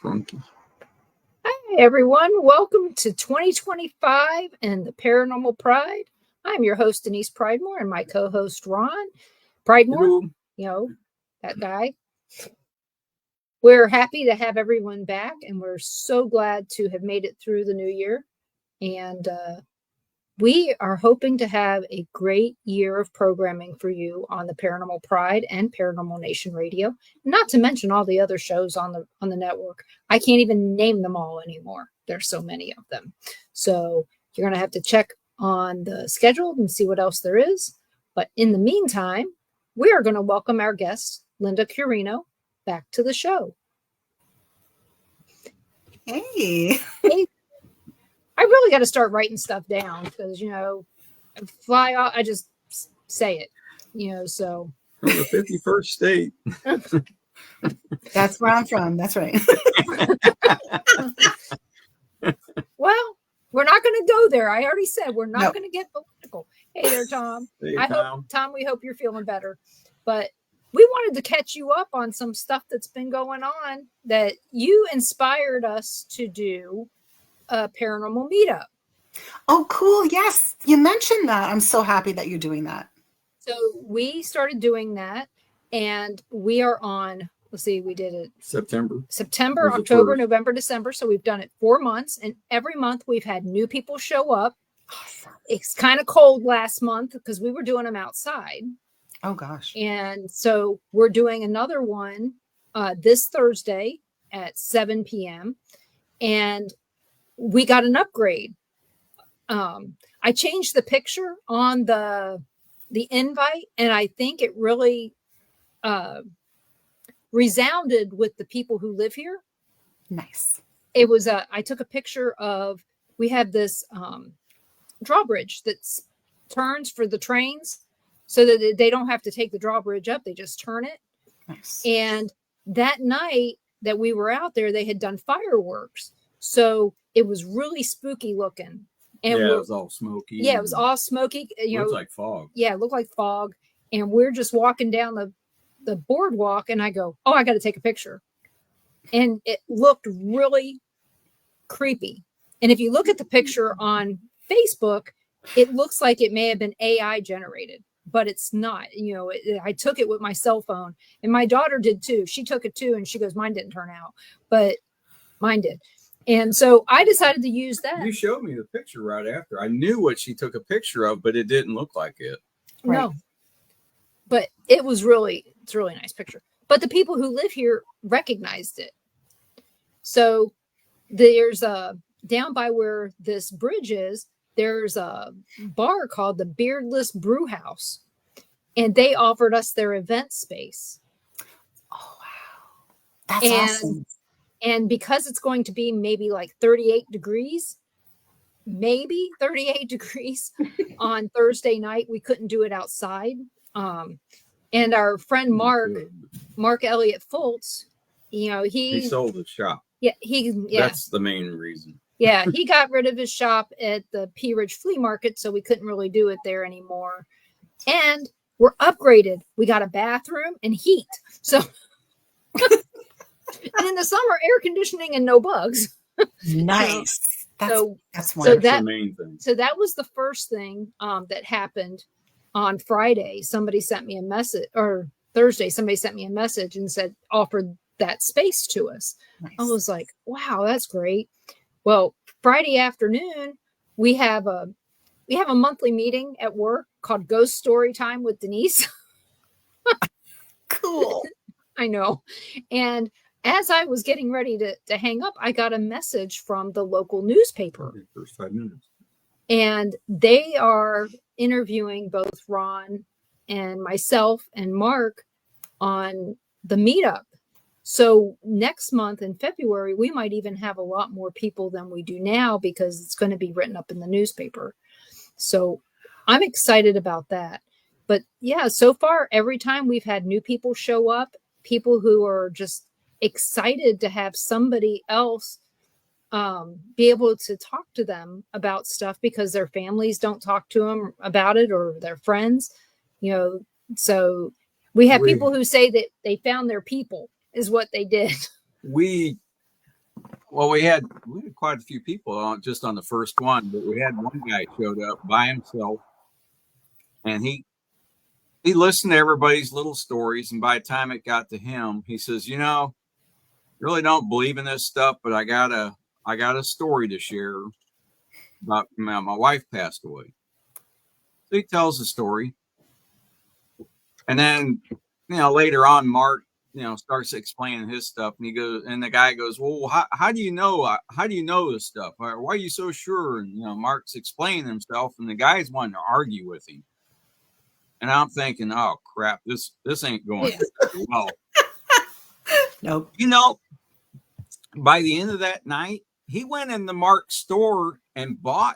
Funky. Hi, everyone. Welcome to 2025 and the Paranormal Pride. I'm your host, Denise Pridemore, and my co-host, Ron Pridemore. Hello. That guy. We're happy to have everyone back, and we're so glad to have made it through the new year. And we are hoping to have a great year of programming for you on the Paranormal Pride and Paranormal Nation Radio, not to mention all the other shows on the network. I can't even name them all anymore. There's so many of them. So you're going to have to check on the schedule and see what else there is. But in the meantime, we are going to welcome our guest, Linda Curino, back to the show. Hey. I really got to start writing stuff down because, fly off, I just say it, so. From the 51st state. That's where I'm from. That's right. Well, we're not going to go there. I already said we're not going to get political. Hey there, Tom. Hey, Tom, we hope you're feeling better. But we wanted to catch you up on some stuff that's been going on that you inspired us to do a paranormal meetup. Oh, cool. Yes. You mentioned that. I'm so happy that you're doing that. So we started doing that and we are on, let's see, we did it September, October, November, December. So we've done it 4 months and every month we've had new people show up. Awesome. It's kind of cold last month because we were doing them outside. Oh gosh. And so we're doing another one this Thursday at 7 p.m. And we got an upgrade. I changed the picture on the invite, and I think it really resounded with the people who live here. Nice. It was I took a picture of, we have this drawbridge that turns for the trains so that they don't have to take the drawbridge up. They just turn it. Nice. And that night that we were out there, they had done fireworks. So it was really spooky looking. And it was all smoky. Yeah, it was all smoky. Looks like fog. Yeah, it looked like fog. And we're just walking down the boardwalk and I go, oh, I got to take a picture. And it looked really creepy. And if you look at the picture on Facebook, it looks like it may have been AI generated, but it's not. I took it with my cell phone and my daughter did too. She took it too. And she goes, mine didn't turn out, but mine did. And so I decided to use that. You showed me the picture right after. I knew what she took a picture of, but it didn't look like it. Right. No, but it's a really nice picture. But the people who live here recognized it. So there's down by where this bridge is, there's a bar called the Beardless Brew House. And they offered us their event space. Oh, wow. That's awesome. And because it's going to be maybe like 38 degrees on Thursday night, we couldn't do it outside. And our friend Mark Elliott Fultz, he sold his shop. Yeah, That's the main reason. Yeah, he got rid of his shop at the Pea Ridge Flea Market, so we couldn't really do it there anymore. And we're upgraded. We got a bathroom and heat. So and in the summer, air conditioning and no bugs. Nice. That's wonderful. That's the main thing. So that was the first thing that happened on Friday. Somebody sent me a message, or Thursday, somebody sent me a message and said, offered that space to us. Nice. I was like, wow, that's great. Well, Friday afternoon, we have a monthly meeting at work called Ghost Story Time with Denise. Cool. I know. And as I was getting ready to hang up, I got a message from the local newspaper. First 5 minutes. And they are interviewing both Ron and myself and Mark on the meetup. So next month in February, we might even have a lot more people than we do now because it's going to be written up in the newspaper. So I'm excited about that. But yeah, so far, every time we've had new people show up, people who are just excited to have somebody else be able to talk to them about stuff because their families don't talk to them about it or their friends, so we have people who say that they found their people is what they did. We Well, we had quite a few people on just on the first one, but we had one guy showed up by himself, and he listened to everybody's little stories, and by the time it got to him, he says, really don't believe in this stuff, but I got a story to share about my wife passed away. So he tells the story, and then later on, Mark starts explaining his stuff, and the guy goes, well, how do you know this stuff? Why are you so sure? And Mark's explaining himself, and the guy's wanting to argue with him, and I'm thinking, oh crap, this ain't going well. Nope. By the end of that night, he went in the Mark store and bought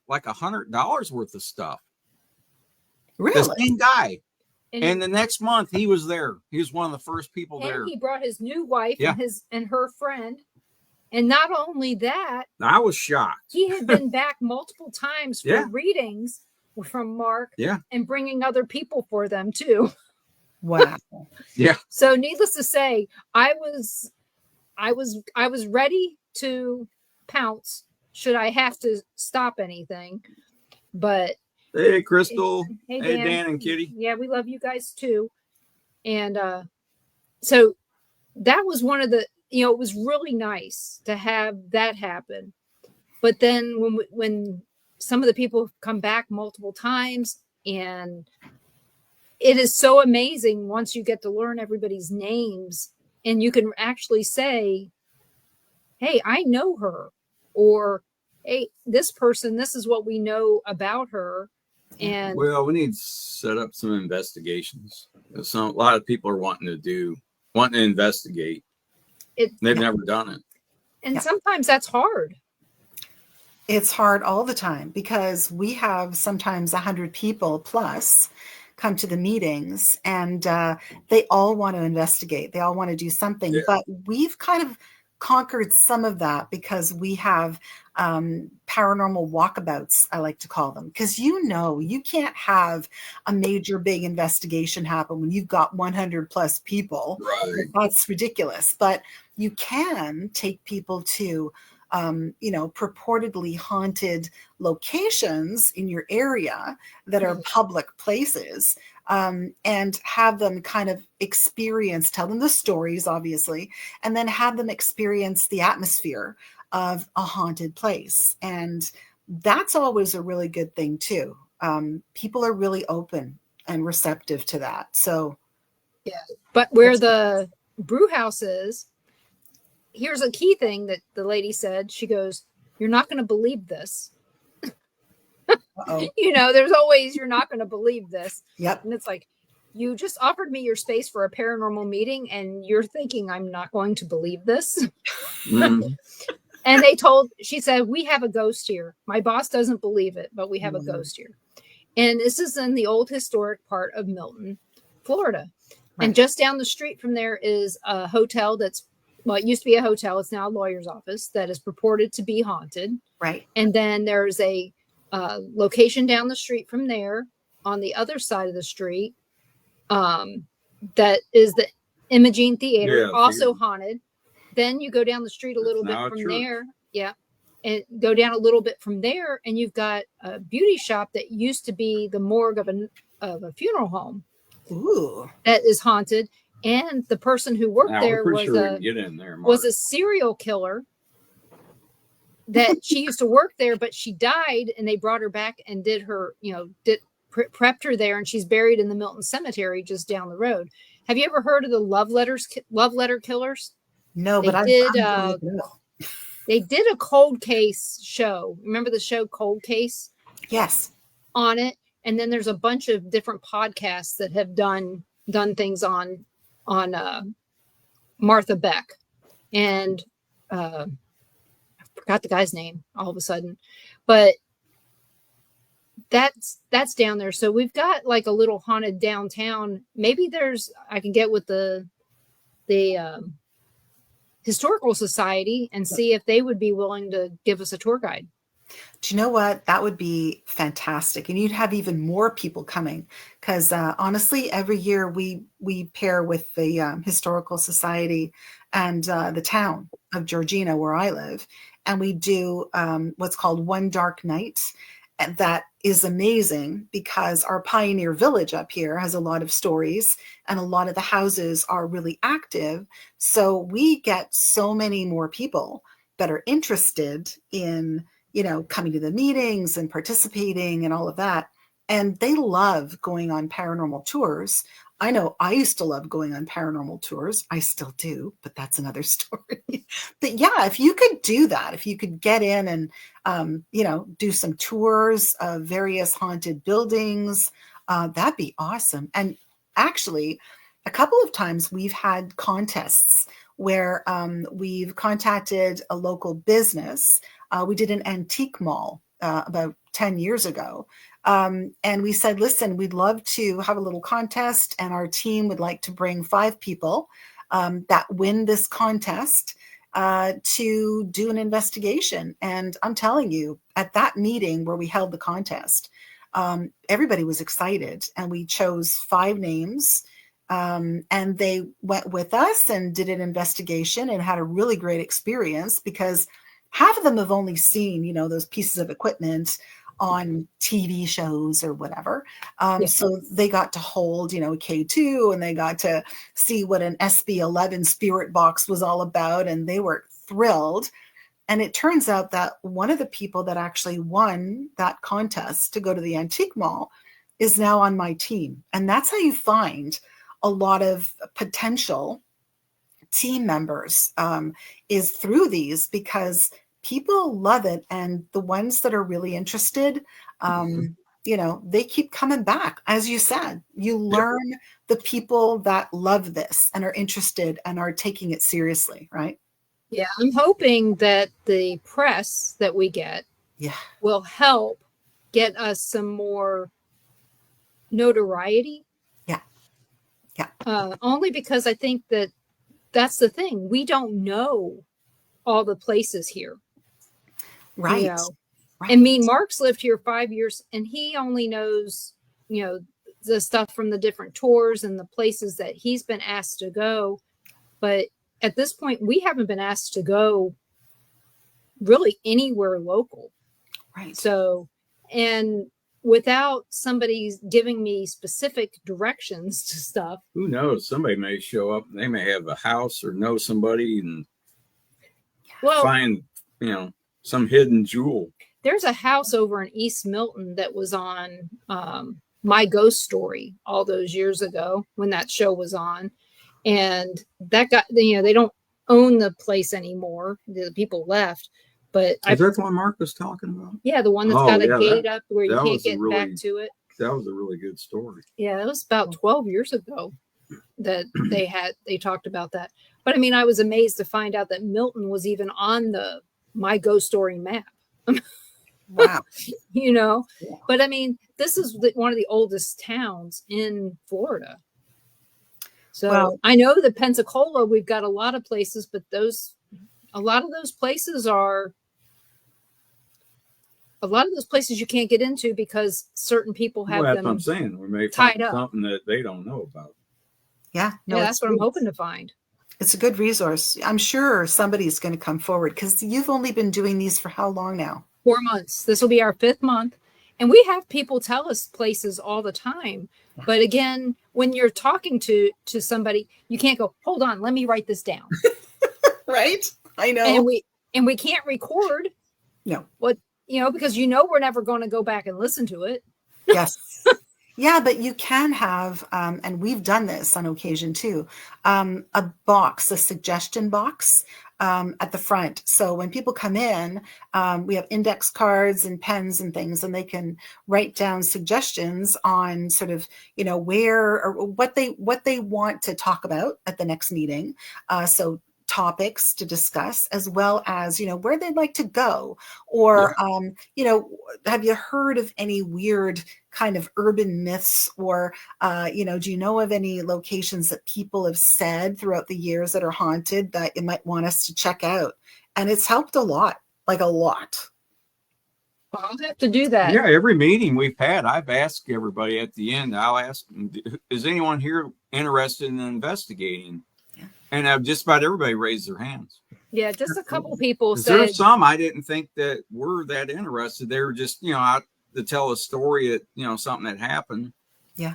like $100 worth of stuff. Really? The same guy. And the next month he was there. He was one of the first people there. And he brought his new wife and her friend. And not only that, I was shocked. He had been back multiple times for readings from Mark and bringing other people for them too. Wow. Yeah. So needless to say, I was ready to pounce should I have to stop anything. But hey, Crystal. Hey, Dan and Kitty. Yeah, we love you guys too. And so that was one of the, it was really nice to have that happen. But then when some of the people come back multiple times, and it is so amazing once you get to learn everybody's names, and you can actually say, hey, I know her, or hey, this person, this is what we know about her. And well, we need to set up some investigations. A lot of people are wanting to investigate. They've never done it. And sometimes that's hard. It's hard all the time because we have sometimes 100 people plus come to the meetings, and they all want to investigate. They all want to do something, but we've kind of conquered some of that because we have paranormal walkabouts, I like to call them, because you can't have a major big investigation happen when you've got 100 plus people. Right. That's ridiculous. But you can take people to purportedly haunted locations in your area that are public places, and have them kind of tell them the stories, obviously, and then have them experience the atmosphere of a haunted place. And that's always a really good thing too. People are really open and receptive to that. So, but where the brew house is, here's a key thing that the lady said. She goes, "You're not going to believe this." There's always, you're not going to believe this. Yep. And it's like, you just offered me your space for a paranormal meeting, and you're thinking I'm not going to believe this. Mm. And she said, we have a ghost here. My boss doesn't believe it, but we have a ghost here. And this is in the old historic part of Milton, Florida. Right. And just down the street from there is a hotel it used to be a hotel. It's now a lawyer's office that is purported to be haunted. Right. And then there's a location down the street from there on the other side of the street that is the Imogene Theater, also haunted. Then you go down the street a little bit from there. Yeah. And go down a little bit from there, and you've got a beauty shop that used to be the morgue of a funeral home. Ooh. That is haunted. And the person who worked there was a serial killer that she used to work there, but she died, and they brought her back and did her, prepped her there, and she's buried in the Milton Cemetery just down the road. Have you ever heard of the love letter killers? No, but they did a cold case show. Remember the show Cold Case? Yes. On it. And then there's a bunch of different podcasts that have done things on Martha Beck. And I forgot the guy's name all of a sudden. But that's down there. So we've got like a little haunted downtown. Maybe I can get with the Historical Society and see if they would be willing to give us a tour guide. Do you know what? That would be fantastic, and you'd have even more people coming. Because honestly, every year we pair with the historical society and the town of Georgina, where I live, and we do what's called One Dark Night, and that is amazing because our pioneer village up here has a lot of stories, and a lot of the houses are really active. So we get so many more people that are interested in coming to the meetings and participating and all of that. And they love going on paranormal tours. I know I used to love going on paranormal tours. I still do, but that's another story. But yeah, if you could do that, if you could get in and, do some tours of various haunted buildings, that'd be awesome. And actually, a couple of times we've had contests where we've contacted a local business. We did an antique mall about 10 years ago. And we said, listen, we'd love to have a little contest, and our team would like to bring 5 people that win this contest to do an investigation. And I'm telling you, at that meeting where we held the contest, everybody was excited, and we chose 5 names. And they went with us and did an investigation and had a really great experience, because half of them have only seen, those pieces of equipment on TV shows or whatever. So they got to hold, a K2, and they got to see what an SB11 spirit box was all about. And they were thrilled. And it turns out that one of the people that actually won that contest to go to the antique mall is now on my team. And that's how you find a lot of potential team members, is through these, because people love it. And the ones that are really interested, they keep coming back. As you said, you learn the people that love this and are interested and are taking it seriously, right? Yeah, I'm hoping that the press that we get will help get us some more notoriety. Only because I think that's the thing. We don't know all the places here. Right. And Mark's lived here 5 years, and he only knows, the stuff from the different tours and the places that he's been asked to go. But at this point, we haven't been asked to go really anywhere local. Right. So, and without somebody giving me specific directions to stuff. Who knows? Somebody may show up and they may have a house or know somebody and find, some hidden jewel. There's a house over in East Milton that was on My Ghost Story all those years ago when that show was on. And that got, they don't own the place anymore. The people left. But is that the one Mark was talking about? Yeah, the one that's got a gate up where you can't get back to it. That was a really good story. Yeah, it was about 12 years ago that they talked about that. But I mean, I was amazed to find out that Milton was even on the My Ghost Story map. Wow. But I mean, this is one of the oldest towns in Florida. So I know that Pensacola, we've got a lot of places, but a lot of those places you can't get into because certain people have them. That's what I'm saying. We may tied find up. Something that they don't know about. Yeah. No, that's what I'm hoping to find. It's a good resource. I'm sure somebody's going to come forward, because you've only been doing these for how long now? 4 months. This will be our 5th month. And we have people tell us places all the time. But again, when you're talking to somebody, you can't go, hold on, let me write this down. Right? I know. And we can't record. No. Because we're never going to go back and listen to it. Yes. Yeah, but you can have, and we've done this on occasion too, a suggestion box at the front. So when people come in, we have index cards and pens and things, and they can write down suggestions on sort of, where or what they want to talk about at the next meeting. So topics to discuss, as well as, where they'd like to go, or, have you heard of any weird kind of urban myths, or, do you know of any locations that people have said throughout the years that are haunted that you might want us to check out? And it's helped a lot, like a lot. I'll have to do that. Yeah, every meeting we've had, I've asked everybody at the end, I'll ask, is anyone here interested in investigating? Yeah. And just about everybody raised their hands. Yeah, just a couple people There's said, some I didn't think that were that interested. They were just, out to tell a story that, something that happened. Yeah.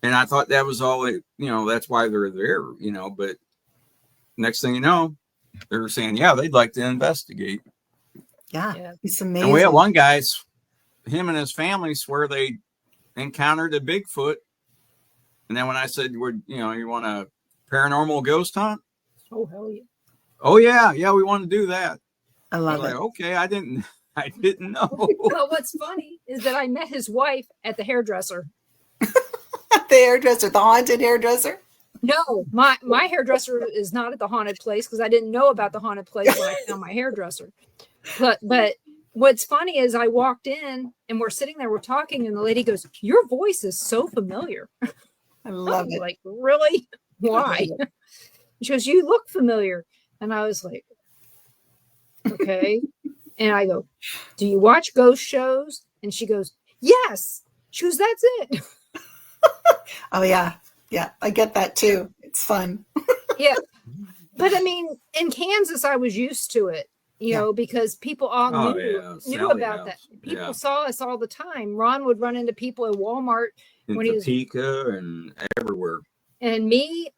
And I thought that was all it, that's why they're there, but next thing you know, they were saying, yeah, they'd like to investigate. Yeah. It's amazing. And we had one guy, him and his family swear they encountered a Bigfoot. And then when I said, you want a paranormal ghost hunt? oh, hell yeah. Oh yeah, we want to do that. I love it. Okay, I didn't know. Well, what's funny is that I met his wife at the hairdresser. The hairdresser, the haunted hairdresser? No, my hairdresser is not at the haunted place because I didn't know about the haunted place when I found my hairdresser. But what's funny is I walked in and we're sitting there, we're talking, and the lady goes, "Your voice is so familiar." I love it. Like, really? Why? She goes, "You look familiar." And I was like, okay. And I go, "Do you watch ghost shows?" And she goes, "Yes." She goes, "That's it." Oh, yeah. Yeah, I get that too. It's fun. Yeah. But I mean, in Kansas, I was used to it, because people all knew about that. People saw us all the time. Ron would run into people at Walmart in Topeka and everywhere. And me,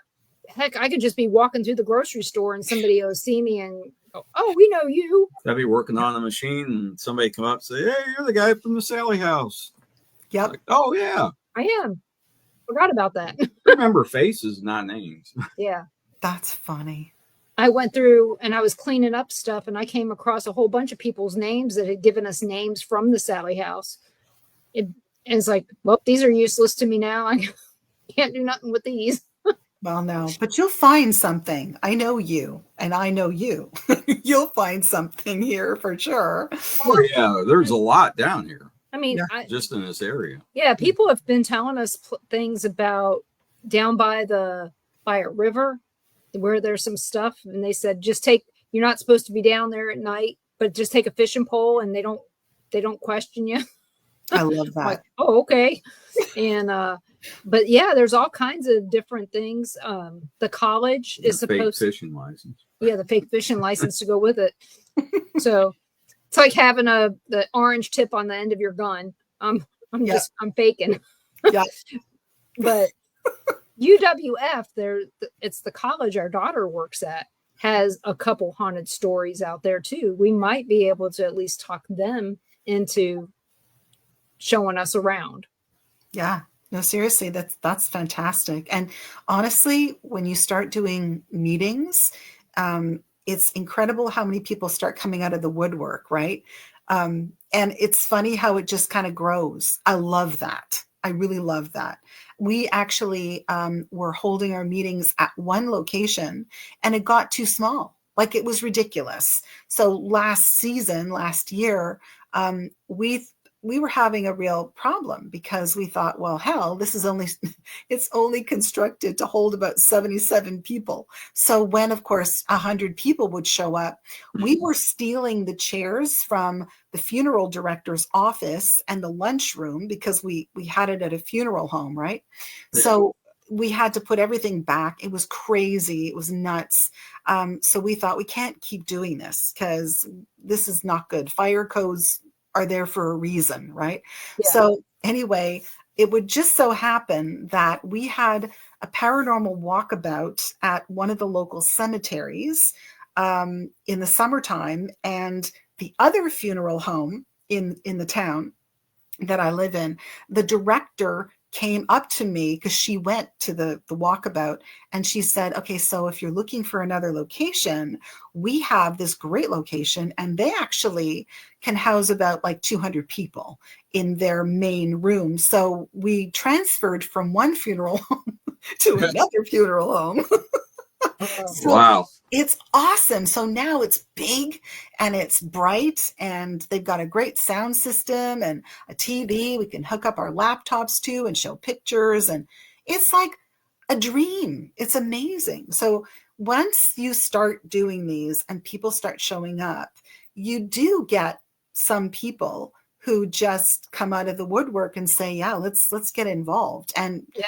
heck, I could just be walking through the grocery store and somebody will see me and go, "Oh, we know you." I'd be working on a machine and somebody come up and say, "Hey, you're the guy from the Sally house." Yep. Like, oh, yeah. I am. Forgot about that. I remember faces, not names. Yeah. That's funny. I went through and I was cleaning up stuff and I came across a whole bunch of people's names that had given us names from the Sally house. It's like, well, these are useless to me now. I can't do nothing with these. Well, no, but you'll find something. I know you and I know you. You'll find something here for sure. Oh, yeah. There's a lot down here. I mean, just in this area. Yeah, people have been telling us things about down by a river where there's some stuff, and they said you're not supposed to be down there at night, but just take a fishing pole, and they don't question you. I love that. Like, oh, okay. And but yeah, there's all kinds of different things. The college is supposed fake fishing license. Yeah, the fake fishing license to go with it. So it's like having the orange tip on the end of your gun. I'm faking. Yeah. But UWF, it's the college our daughter works at, has a couple haunted stories out there too. We might be able to at least talk them into showing us around. Yeah. No, seriously, that's fantastic. And honestly, when you start doing meetings, it's incredible how many people start coming out of the woodwork, right? And it's funny how it just kind of grows. I love that. I really love that. We actually were holding our meetings at one location and it got too small. Like, it was ridiculous. So last year, we were having a real problem because we thought, well, hell, it's only constructed to hold about 77 people. So when, of course, 100 people would show up, we were stealing the chairs from the funeral director's office and the lunchroom because we had it at a funeral home, right? Yeah. So we had to put everything back. It was crazy. It was nuts. So we thought, we can't keep doing this because this is not good. Fire codes are there for a reason, right? Yeah. So anyway, it would just so happen that we had a paranormal walkabout at one of the local cemeteries in the summertime, and the other funeral home in the town that I live in, the director came up to me because she went to the walkabout and she said, "Okay, so if you're looking for another location, we have this great location and they actually can house about like 200 people in their main room." So we transferred from one funeral home to another funeral home. So wow. It's awesome. So now it's big and it's bright and they've got a great sound system and a TV we can hook up our laptops to and show pictures. And it's like a dream. It's amazing. So once you start doing these and people start showing up, you do get some people who just come out of the woodwork and say, yeah, let's get involved. And Yeah.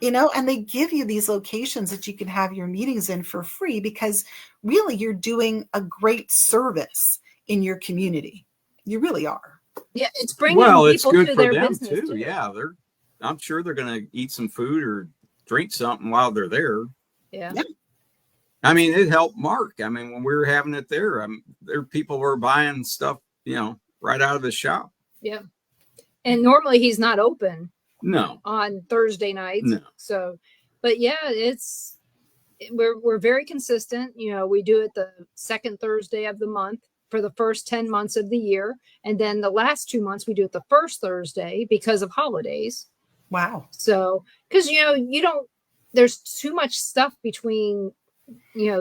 you know, and they give you these locations that you can have your meetings in for free, because really you're doing a great service in your community. You really are. Yeah, it's bringing Well, it's people good to for their them business too. too. Yeah, I'm sure they're going to eat some food or drink something while they're there. Yeah. Yeah. I mean, it helped Mark. I mean, when we were having it there, there people were buying stuff, right out of the shop. Yeah. And normally he's not open No, on Thursday nights. no. So, but yeah, we're very consistent. We do it the second Thursday of the month for the first 10 months of the year. And then the last 2 months we do it the first Thursday because of holidays. Wow. So, because, there's too much stuff between,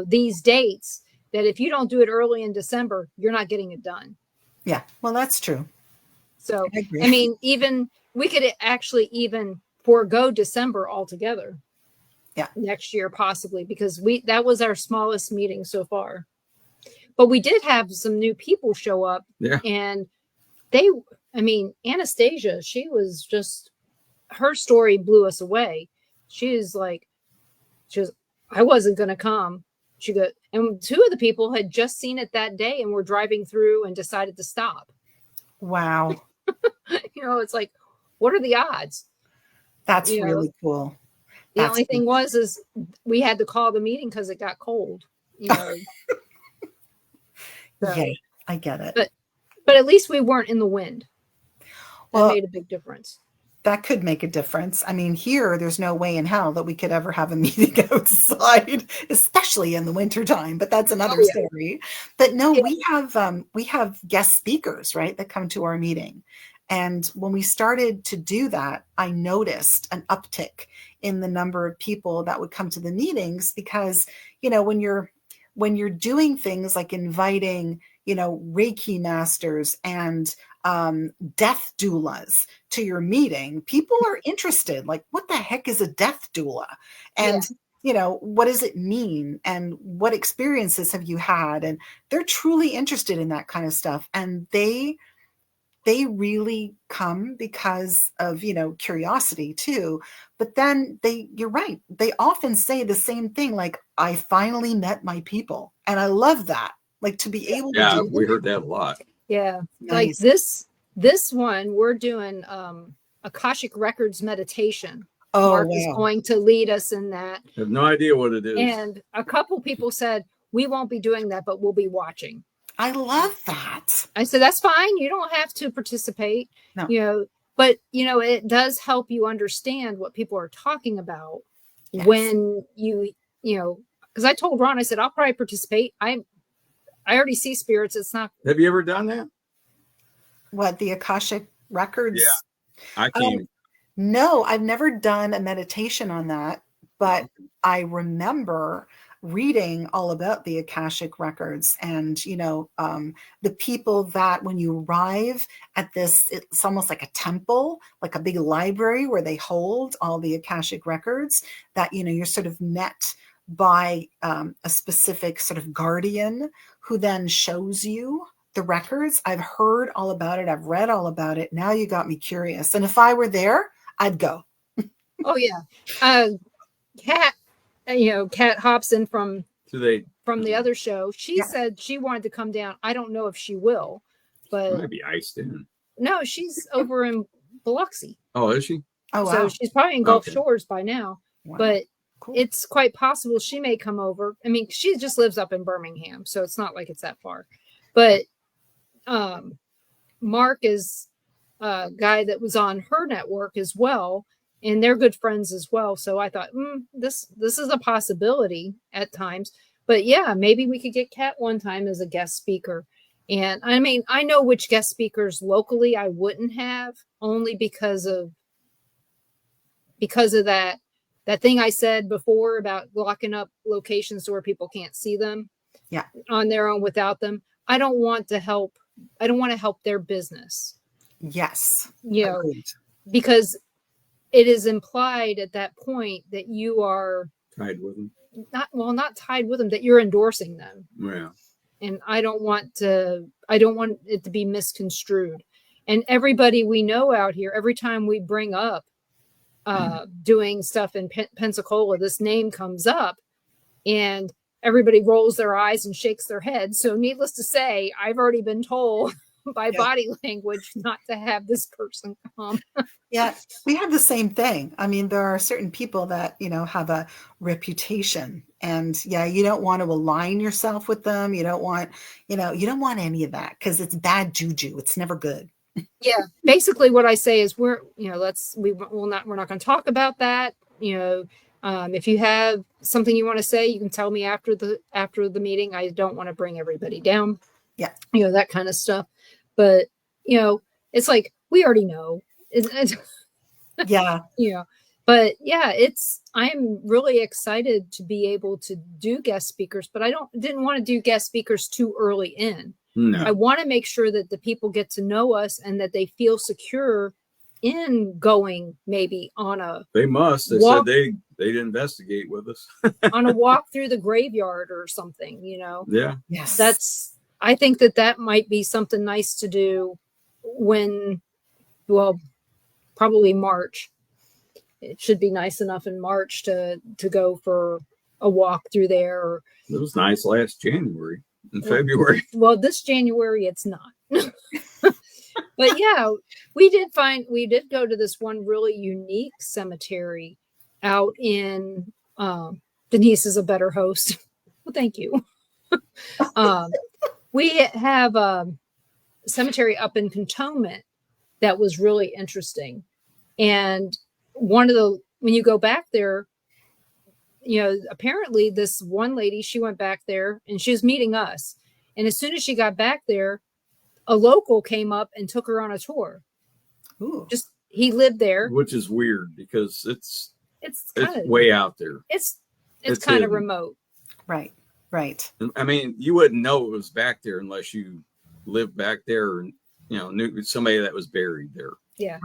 these dates that if you don't do it early in December, you're not getting it done. Yeah. Well, that's true. So, I agree. I mean, even we could actually even forego December altogether. Yeah. Next year, possibly, because that was our smallest meeting so far. But we did have some new people show up. Yeah. And Anastasia, her story blew us away. She was, I wasn't going to come. And two of the people had just seen it that day and were driving through and decided to stop. Wow. It's like, what are the odds? That's really cool. The only thing is we had to call the meeting because it got cold. Yeah, I get it. But at least we weren't in the wind. That made a big difference. That could make a difference. I mean, here, there's no way in hell that we could ever have a meeting outside, especially in the wintertime, but that's another story. But no, we have guest speakers, right, that come to our meeting. And when we started to do that, I noticed an uptick in the number of people that would come to the meetings, because, when you're doing things like inviting, Reiki masters and death doulas to your meeting, people are interested. Like, what the heck is a death doula? And what does it mean? And what experiences have you had? And they're truly interested in that kind of stuff. And they really come because of, curiosity too. But then you're right. They often say the same thing. Like, I finally met my people. And I love that. Like, to be able to do that. We heard that a lot. Yeah. Nice. Like this one, we're doing Akashic Records meditation. Oh, Mark wow. is going to lead us in that. I have no idea what it is. And a couple people said, we won't be doing that, but we'll be watching. I love that. I said, that's fine. You don't have to participate, No. But, it does help you understand what people are talking about when because I told Ron, I said, I'll probably participate. I already see spirits. It's not. Have you ever done that? What, the Akashic Records? Yeah. I can't. No, I've never done a meditation on that, but I remember reading all about the Akashic Records and, the people that when you arrive at this, it's almost like a temple, like a big library where they hold all the Akashic Records, that, you're sort of met by a specific sort of guardian who then shows you the records. I've heard all about it. I've read all about it. Now you got me curious. And if I were there, I'd go. Oh, yeah. Kat Hobson from the other show, she said she wanted to come down. I don't know if she will, but might be iced in. No, she's over in Biloxi. Oh, is she? Oh, wow. So she's probably in Gulf Shores by now. Wow. But cool. It's quite possible she may come over. I mean, she just lives up in Birmingham, so it's not like it's that far. But Mark is a guy that was on her network as well, and they're good friends as well. So I thought, this is a possibility at times. But yeah, maybe we could get Kat one time as a guest speaker. And I mean, I know which guest speakers locally I wouldn't have, only because of that thing I said before about locking up locations so where people can't see them on their own without them. I don't want to help their business. Yes. Because it is implied at that point that you are tied with them. Not tied with them, that you're endorsing them. Yeah. And I don't want it to be misconstrued. And everybody we know out here, every time we bring up doing stuff in Pensacola, this name comes up, and everybody rolls their eyes and shakes their head. So needless to say, I've already been told by body language not to have this person come. Yeah, we have the same thing. I mean, there are certain people that, have a reputation, and you don't want to align yourself with them. You don't want, you don't want any of that, because it's bad juju. It's never good. Yeah. Basically what I say is we're not going to talk about that. If you have something you want to say, you can tell me after the meeting. I don't want to bring everybody down. Yeah. That kind of stuff. But, it's like, we already know. Yeah. But I am really excited to be able to do guest speakers, but I didn't want to do guest speakers too early in. No. I want to make sure that the people get to know us and that they feel secure in going maybe on a They must. They said they'd investigate with us. on a walk through the graveyard or something, Yeah. Yes. I think that might be something nice to do probably March. It should be nice enough in March to go for a walk through there. It was nice last January and February. Well, this January it's not. But we did go to this one really unique cemetery out in Denise is a better host. Well, thank you. We have a cemetery up in Cantonment that was really interesting. And when you go back there, apparently this one lady, she went back there and she was meeting us. And as soon as she got back there, a local came up and took her on a tour. Ooh. He lived there. Which is weird because it's kind of way out there. It's kind of remote. Right. I mean, you wouldn't know it was back there unless you lived back there and, knew somebody that was buried there. Yeah.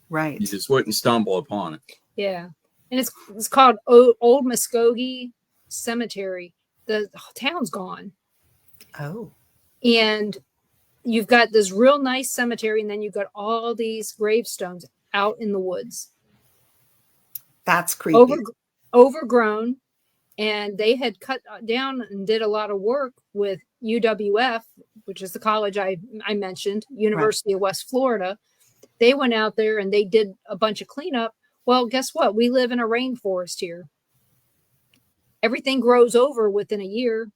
Right. You just wouldn't stumble upon it. Yeah. And it's called Old Muskogee Cemetery. The town's gone. Oh. And you've got this real nice cemetery, and then you've got all these gravestones out in the woods. That's creepy. Overgrown. And they had cut down and did a lot of work with UWF, which is the college I mentioned, University of West Florida. They went out there and they did a bunch of cleanup. Well, guess what? We live in a rainforest here. Everything grows over within a year.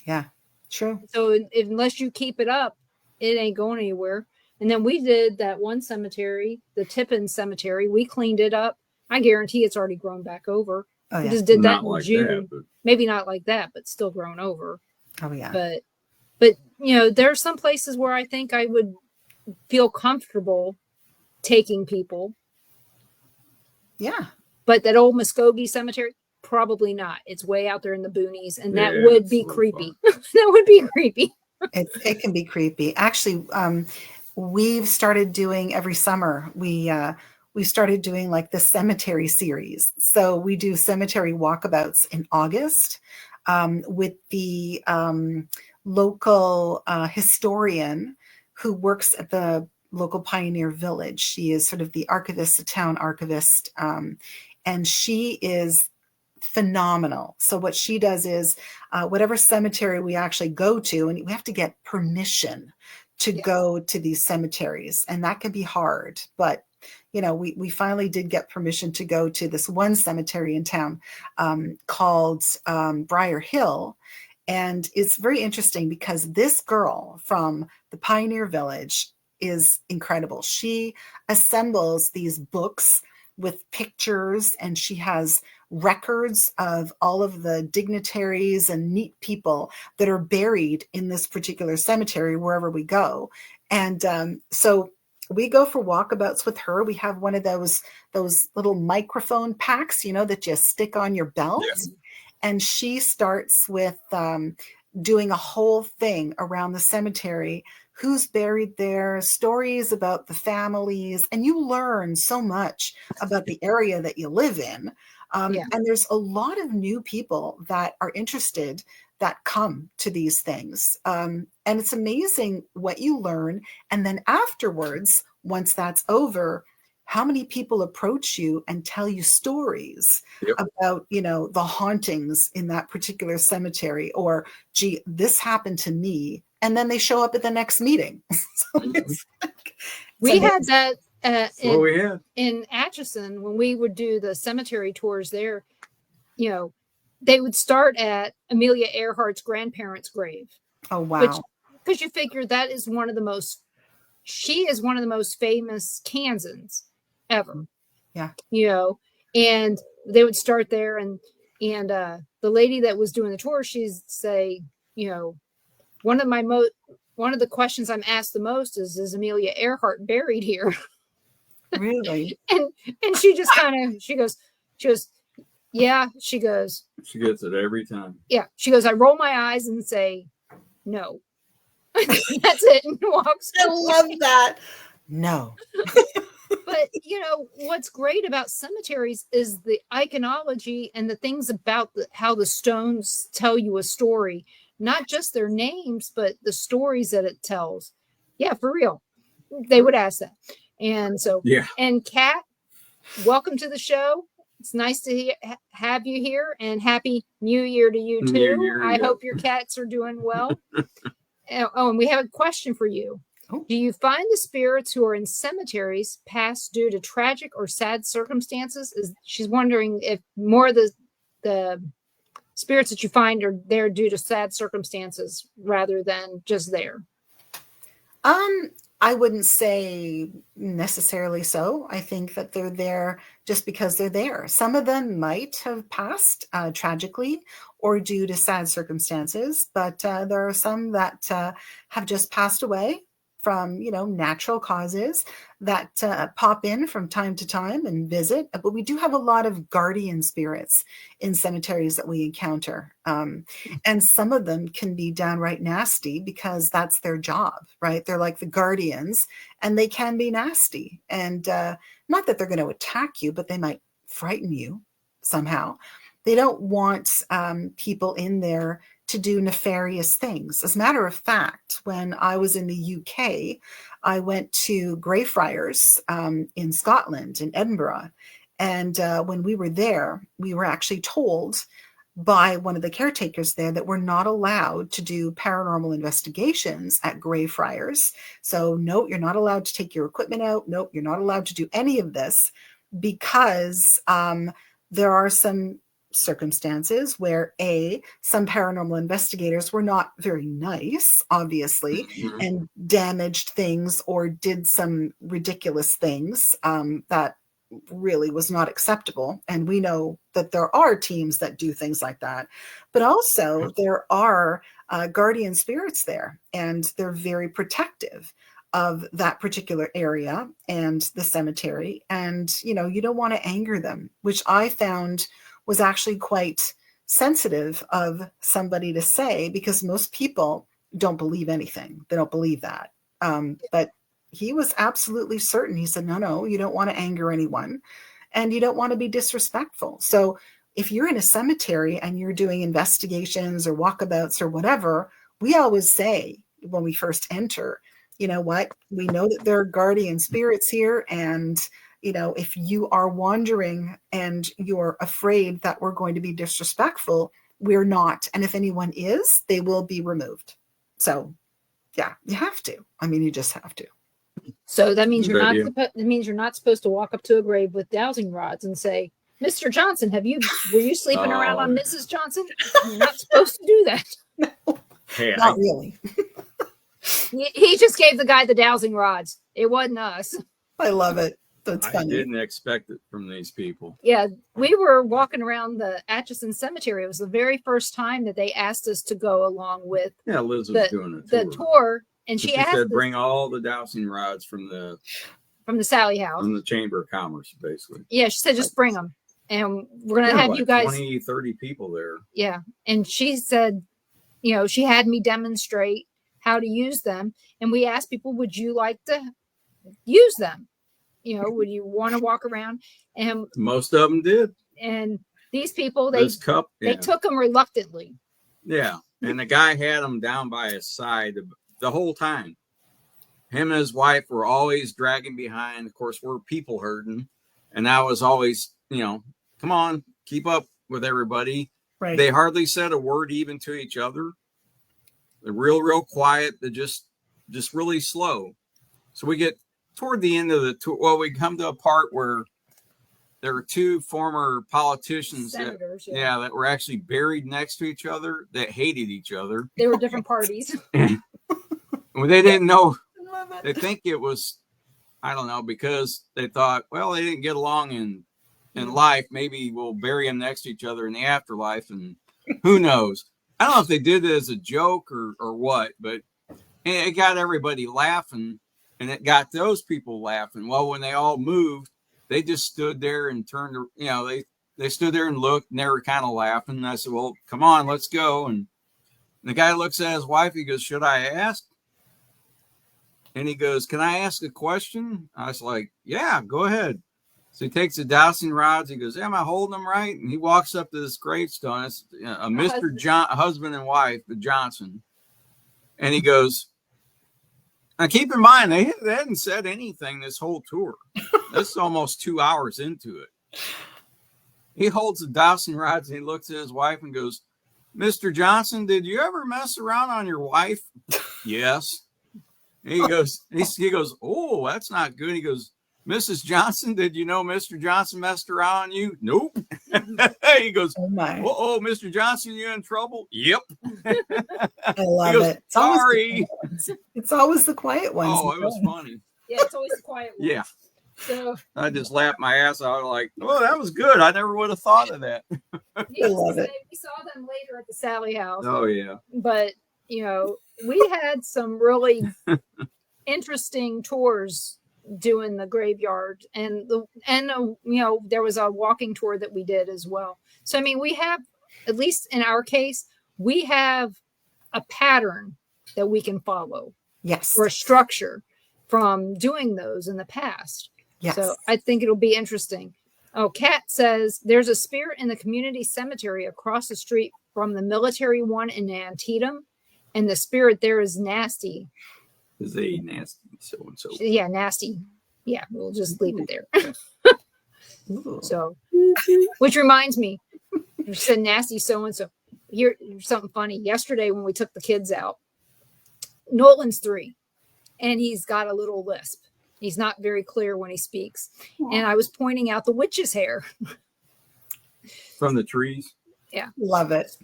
Yeah, true. So unless you keep it up, it ain't going anywhere. And then we did that one cemetery, the Tippin Cemetery. We cleaned it up. I guarantee it's already grown back over. Oh, yeah. We just did that Not in June. that, Maybe not like that, but still grown over. Oh, yeah. But there are some places where I think I would feel comfortable taking people. Yeah. But that old Muskogee Cemetery, probably not. It's way out there in the boonies, and that would be creepy. That would be creepy. It can be creepy. Actually, we've started doing every summer. We started doing like the cemetery series. So we do cemetery walkabouts in August with the local historian who works at the local pioneer village. She is sort of the archivist, the town archivist, and she is phenomenal. So what she does is whatever cemetery we actually go to, and we have to get permission to go to these cemeteries, and that can be hard, but we finally did get permission to go to this one cemetery in town called Briar Hill. And it's very interesting because this girl from the Pioneer Village is incredible. She assembles these books with pictures, and she has records of all of the dignitaries and neat people that are buried in this particular cemetery wherever we go. And so we go for walkabouts with her. We have one of those little microphone packs, that you stick on your belt. Yeah. And she starts with doing a whole thing around the cemetery, who's buried there, stories about the families, and you learn so much about the area that you live in. And there's a lot of new people that are interested that come to these things. And it's amazing what you learn. And then afterwards, once that's over, how many people approach you and tell you stories Yep. about, the hauntings in that particular cemetery, or, gee, this happened to me. And then they show up at the next meeting. So it's like, We had that we had. in Atchison when we would do the cemetery tours there. They would start at Amelia Earhart's grandparents' grave. Oh, wow. Because you figure that is she is one of the most famous Kansans ever. Yeah. And they would start there, and the lady that was doing the tour, she'd say, one of the questions I'm asked the most is Amelia Earhart buried here? Really? and she just she goes, yeah, she goes. She gets it every time. Yeah. She goes, I roll my eyes and say, no. That's it. And walks I away. love that. No. But what's great about cemeteries is the iconology and the things about how the stones tell you a story, not just their names, but the stories that it tells. Yeah, for real. They would ask that. And so, yeah. And Kat, welcome to the show. It's nice to have you here, and Happy New Year to you too. New Year, I hope your cats are doing well. And we have a question for you. Oh. Do you find the spirits who are in cemeteries pass due to tragic or sad circumstances? She's wondering if more of the spirits that you find are there due to sad circumstances rather than just there. I wouldn't say necessarily so. I think that they're there just because they're there. Some of them might have passed tragically or due to sad circumstances, but there are some that have just passed away from, natural causes that pop in from time to time and visit. But we do have a lot of guardian spirits in cemeteries that we encounter. And some of them can be downright nasty because that's their job, right? They're like the guardians, and they can be nasty. And not that they're going to attack you, but they might frighten you somehow. They don't want people in there to do nefarious things. As a matter of fact, when I was in the UK, I went to Greyfriars in Scotland, in Edinburgh. And when we were there, we were actually told by one of the caretakers there that we're not allowed to do paranormal investigations at Greyfriars. So no, you're not allowed to take your equipment out. Nope, you're not allowed to do any of this because there are some circumstances where some paranormal investigators were not very nice, obviously, and damaged things or did some ridiculous things that really was not acceptable. And we know that there are teams that do things like that, but also there are guardian spirits there, and they're very protective of that particular area and the cemetery. And, you don't want to anger them, which I found was actually quite sensitive of somebody to say, because most people don't believe anything. They don't believe that. But he was absolutely certain. He said, no, you don't want to anger anyone, and you don't want to be disrespectful. So if you're in a cemetery and you're doing investigations or walkabouts or whatever, we always say when we first enter, you know what, we know that there are guardian spirits here, and if you are wandering and you're afraid that we're going to be disrespectful, we're not. And if anyone is, they will be removed. So yeah, you have to. I mean, you just have to. So that means you're not supposed to walk up to a grave with dowsing rods and say, Mr. Johnson, were you sleeping around on Mrs. Johnson? You're not supposed to do that. No, hey, not really. He just gave the guy the dowsing rods. It wasn't us. I love it. That's I funny. didn't expect it from these people. Yeah, we were walking around the Atchison Cemetery. It was the very first time that they asked us to go along with Liz was doing the tour, and she asked said us, bring all the dowsing rods from the Sally House, from the Chamber of Commerce, basically. Yeah, she said just bring them, and we're gonna have you guys 20-30 people there. Yeah, and she said, she had me demonstrate how to use them, and we asked people, would you like to use them? Would you want to walk around? And most of them did. And these people, they took them reluctantly. Yeah. and the guy had him down by his side the whole time. Him and his wife were always dragging behind. Of course, we're people herding, and I was always, come on, keep up with everybody. Right. They hardly said a word even to each other. They're real quiet. They're just really slow. So we get toward the end of the tour. Well, we come to a part where there were two former politicians Senators, that were actually buried next to each other that hated each other. They were different parties. Well, they didn't know. They think it was, I don't know, because they thought, well, they didn't get along in life. Maybe we'll bury them next to each other in the afterlife, and who knows? I don't know if they did it as a joke or what, but it got everybody laughing, and it got those people laughing. Well, when they all moved, they just stood there and turned, they stood there and looked, and they were kind of laughing. And I said, well, come on, let's go. And the guy looks at his wife. He goes, should I ask? And he goes, can I ask a question? I was like, yeah, go ahead. So he takes the dowsing rods. He goes, am I holding them right? And he walks up to this gravestone. It's a Mr. Husband and wife, the Johnson. And he goes, now keep in mind, they hadn't said anything this whole tour. That's almost 2 hours into it. He holds the dowsing rods and he looks at his wife and goes, Mr. Johnson, did you ever mess around on your wife? Yes. And he goes, oh, that's not good. He goes, Mrs. Johnson, did you know Mr. Johnson messed around on you? Nope. He goes, oh, Mr. Johnson, you in trouble? Yep. I love it. Sorry. It's always the quiet ones. Oh, it was funny. Yeah, it's always the quiet ones. Yeah. So I just laughed my ass out like, oh, that was good. I never would have thought of that. I love it. We saw them later at the Sally House. Oh, yeah. But, we had some really interesting tours doing the graveyard, and there was a walking tour that we did as well. So, I mean, we have, at least in our case, we have a pattern that we can follow. Yes. Or a structure from doing those in the past. Yes. So I think it'll be interesting. Oh, Kat says there's a spirit in the community cemetery across the street from the military one in Antietam, and the spirit there is nasty. Is a nasty so-and-so. Yeah, nasty. Yeah, we'll just leave it there. So, which reminds me, you said nasty so-and-so. Here's something funny. Yesterday when we took the kids out, Nolan's 3, and he's got a little lisp. He's not very clear when he speaks. Aww. And I was pointing out the witch's hair. From the trees? Yeah. Love it.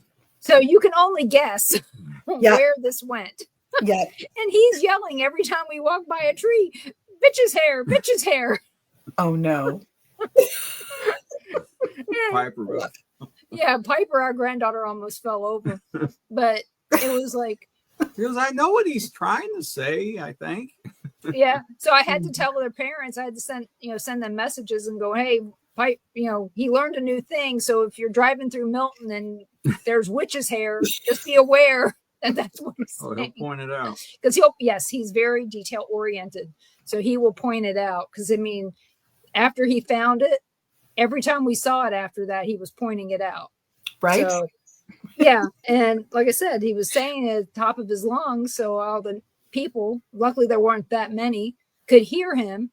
So you can only guess where this went. Yeah. And he's yelling every time we walk by a tree, bitch's hair, bitch's hair. Oh, no. Piper. Yeah, Piper, our granddaughter, almost fell over. But it was like. Because I know what he's trying to say, I think. Yeah. So I had to tell their parents, I had to send them messages and go, hey, Pipe, he learned a new thing. So if you're driving through Milton and there's witch's hair, just be aware that that's what he's saying. He'll point it out. Because he's very detail oriented. So he will point it out. Because, I mean, after he found it, every time we saw it after that, he was pointing it out. Right. So, yeah. And like I said, he was saying it at the top of his lungs. So all the people, luckily there weren't that many, could hear him.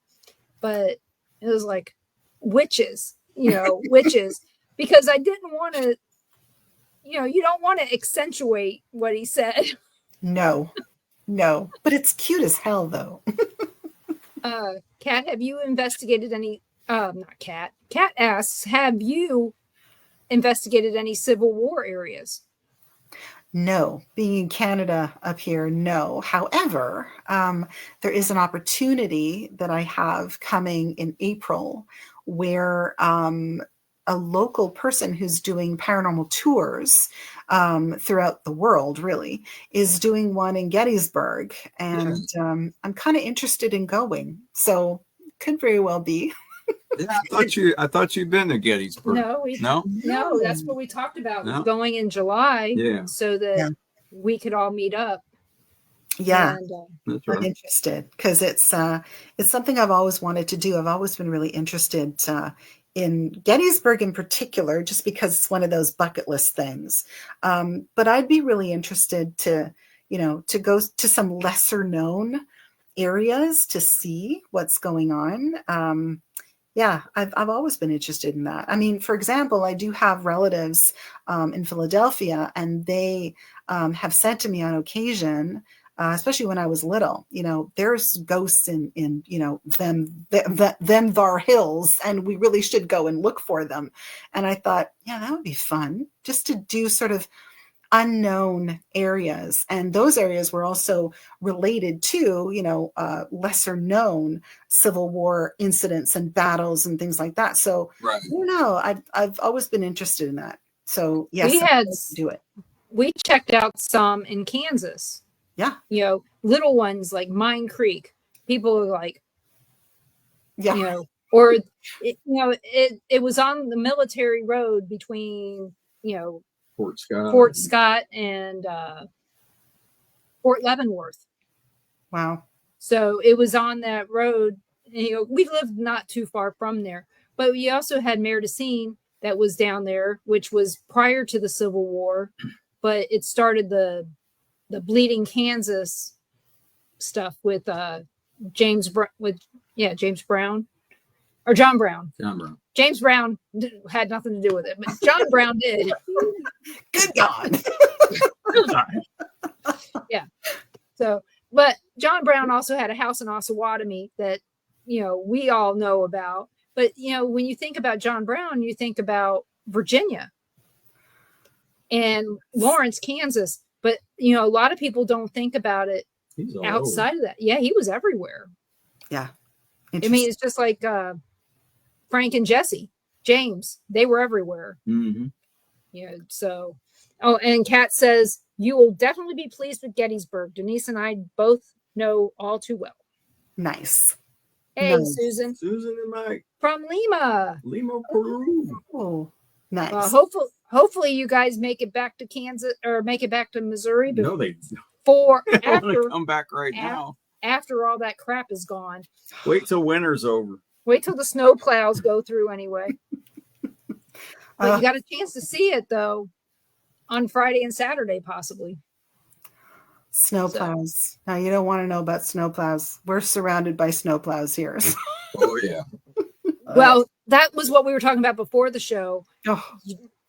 But it was like witches, witches. Because I didn't want to, you don't want to accentuate what he said. No. But it's cute as hell, though. Kat, have you investigated any, not Kat. Kat asks, have you investigated any Civil War areas? No, being in Canada up here, no. However, there is an opportunity that I have coming in April where a local person who's doing paranormal tours throughout the world, really, is doing one in Gettysburg. And I'm kind of interested in going. So could very well be. Yeah, I thought you'd been to Gettysburg. No, that's what we talked about. No. Going in July, so that we could all meet up. Yeah, and, that's right. I'm interested because it's something I've always wanted to do. I've always been really interested in Gettysburg in particular, just because it's one of those bucket list things. But I'd be really interested to, to go to some lesser known areas to see what's going on. Yeah, I've always been interested in that. I mean, for example, I do have relatives in Philadelphia, and they have said to me on occasion, especially when I was little, there's ghosts in them thar hills, and we really should go and look for them. And I thought, yeah, that would be fun, just to do sort of unknown areas. And those areas were also related to, lesser known Civil War incidents and battles and things like that. So Right. I don't know. I've always been interested in that. So yes, We had do it. We checked out some in Kansas. Yeah. Little ones like Mine Creek. People are like, Yeah. or it was on the military road between, Fort Scott and Fort Leavenworth. Wow. So it was on that road. And, we lived not too far from there, but we also had Merdocine that was down there, which was prior to the Civil War, but it started the Bleeding Kansas stuff with James Brown or John Brown. James Brown had nothing to do with it, but John Brown did. Good God. Yeah. So, but John Brown also had a house in Osawatomie that, we all know about. But, when you think about John Brown, you think about Virginia and Lawrence, Kansas. But, a lot of people don't think about it outside of that. Yeah, he was everywhere. Yeah. I mean, it's just like Frank and Jesse, James, they were everywhere. Mm-hmm. So, and Kat says, you will definitely be pleased with Gettysburg. Denise and I both know all too well. Nice. Hey, Nice. Susan. Susan and Mike. From Lima, Peru. Oh, nice. Hopefully you guys make it back to Kansas or make it back to Missouri. No, they after come back now. After all that crap is gone. Wait till winter's over. Wait till the snow plows go through anyway. But you got a chance to see it though on Friday and Saturday, possibly. Snow plows. Now you don't want to know about snow plows. We're surrounded by snow plows here. Oh yeah. Well, that was what we were talking about before the show. Oh.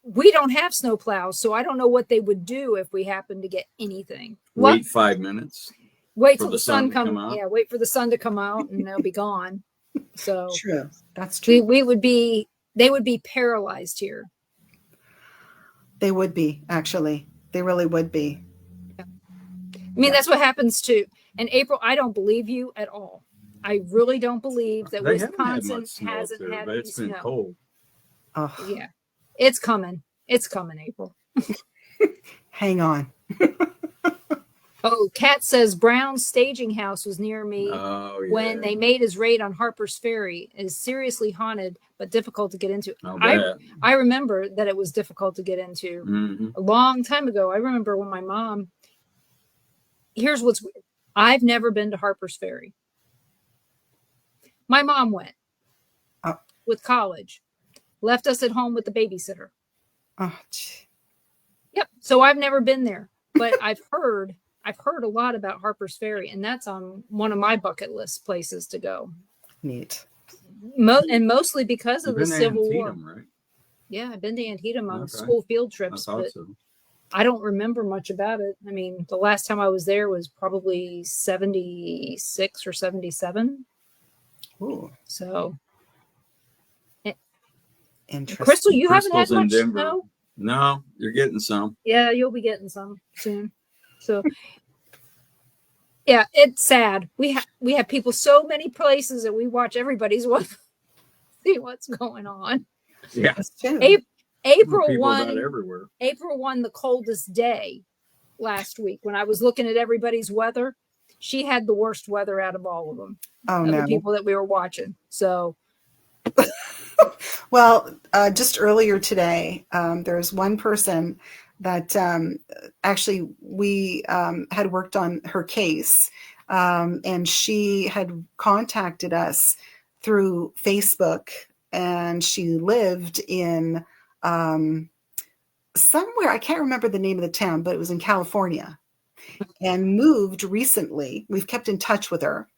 We don't have snow plows, so I don't know what they would do if we happen to get anything. Wait 5 minutes. Wait till the sun comes out. Yeah, wait for the sun to come out and they'll be gone. So true. That's true. They would be paralyzed here. They would be, actually. They really would be. Yeah. I mean, that's what happens to. And April, I don't believe you at all. I really don't believe that Wisconsin hasn't had but it's been cold. Oh. Yeah. It's coming. It's coming, April. Hang on. Oh, Kat says Brown's staging house was near me when they made his raid on Harper's Ferry. It is seriously haunted, but difficult to get into. I remember that it was difficult to get into a long time ago. I remember when my mom. Here's what's weird. I've never been to Harper's Ferry. My mom went with college, left us at home with the babysitter. Oh, gee. Yep. So I've never been there, but I've heard a lot about Harper's Ferry, and that's on one of my bucket list places to go. Neat. And mostly because of the Civil War. Right? Yeah, I've been to Antietam on school field trips, but I don't remember much about it. I mean, the last time I was there was probably 76 or 77. Ooh. So, interesting. Crystal, you haven't had much snow? No, you're getting some. Yeah, you'll be getting some soon. So, yeah, it's sad. We have people so many places that we watch everybody's see what's going on. Yeah, April won the coldest day last week. When I was looking at everybody's weather, she had the worst weather out of all of them. The people that we were watching. So, well, just earlier today, there was one person that actually we had worked on her case, and she had contacted us through Facebook and she lived in somewhere, I can't remember the name of the town, but it was in California, and moved recently. We've kept in touch with her.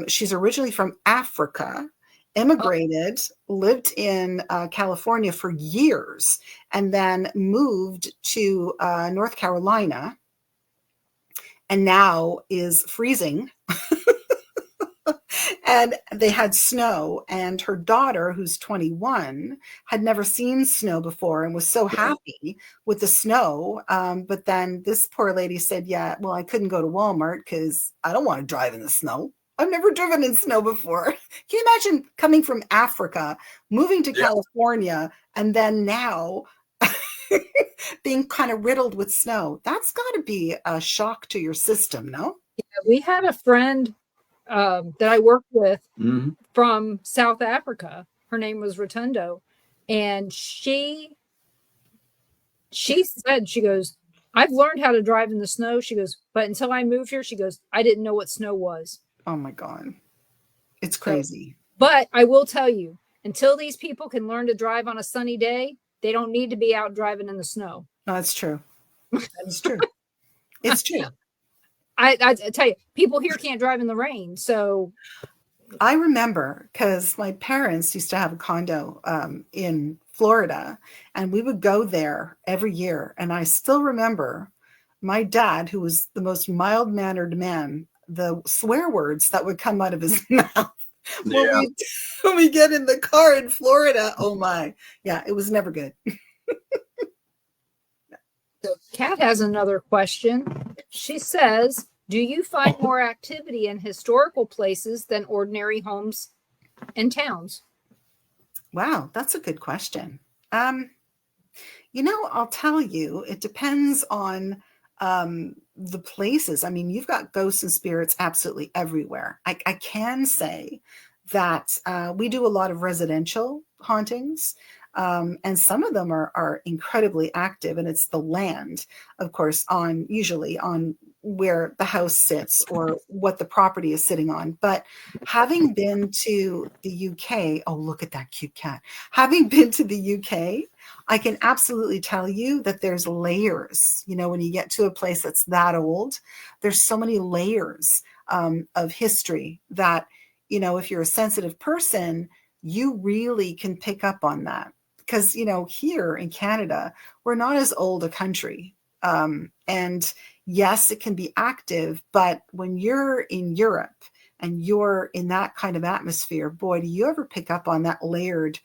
She's originally from Africa, immigrated, lived in California for years, and then moved to North Carolina, and now is freezing. And they had snow, and her daughter, who's 21, had never seen snow before and was so happy with the snow. But then this poor lady said, yeah, well, I couldn't go to Walmart because I don't want to drive in the snow. I've never driven in snow before. Can you imagine coming from Africa, moving to California, and then now being kind of riddled with snow? That's got to be a shock to your system, no? Yeah, we had a friend that I worked with from South Africa. Her name was Rotundo, and she said, she goes, I've learned how to drive in the snow. She goes, but until I moved here, she goes, I didn't know what snow was. Oh my God. It's crazy. But I will tell you, until these people can learn to drive on a sunny day, they don't need to be out driving in the snow. No, that's true. That's true. It's true. I tell you, people here can't drive in the rain. So I remember because my parents used to have a condo in Florida, and we would go there every year. And I still remember my dad, who was the most mild-mannered man, the swear words that would come out of his mouth when we get in the car in Florida. Oh my. Yeah, it was never good. So Kat has another question. She says, do you find more activity in historical places than ordinary homes and towns? Wow, that's a good question. I'll tell you, it depends on the places. I mean, you've got ghosts and spirits absolutely everywhere. I can say that we do a lot of residential hauntings. And some of them are incredibly active, and it's the land, of course, usually on where the house sits or what the property is sitting on. But having been to the UK, oh, look at that cute cat. Having been to the UK, I can absolutely tell you that there's layers. When you get to a place that's that old, there's so many layers of history that, if you're a sensitive person, you really can pick up on that. Because, here in Canada, we're not as old a country. And yes, it can be active, but when you're in Europe and you're in that kind of atmosphere, boy, do you ever pick up on that layered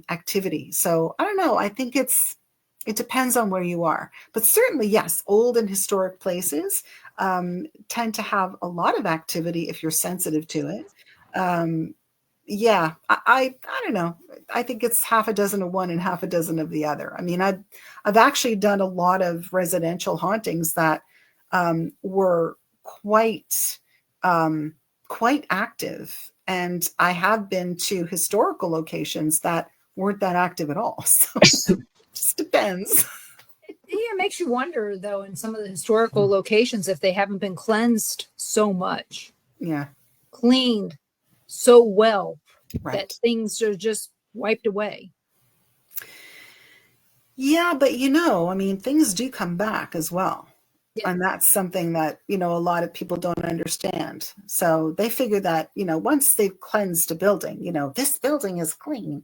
activity. So I don't know. I think it depends on where you are. But certainly, yes, old and historic places tend to have a lot of activity if you're sensitive to it. I don't know. I think it's half a dozen of one and half a dozen of the other. I mean, I've actually done a lot of residential hauntings that were quite active, and I have been to historical locations that weren't that active at all. So it just depends. It makes you wonder, though, in some of the historical locations, if they haven't been cleansed so much. Yeah. Cleaned so well Right. that things are just wiped away. Yeah, but I mean, things do come back as well. Yeah. And that's something that, a lot of people don't understand. So they figure that, once they've cleansed a building, this building is clean.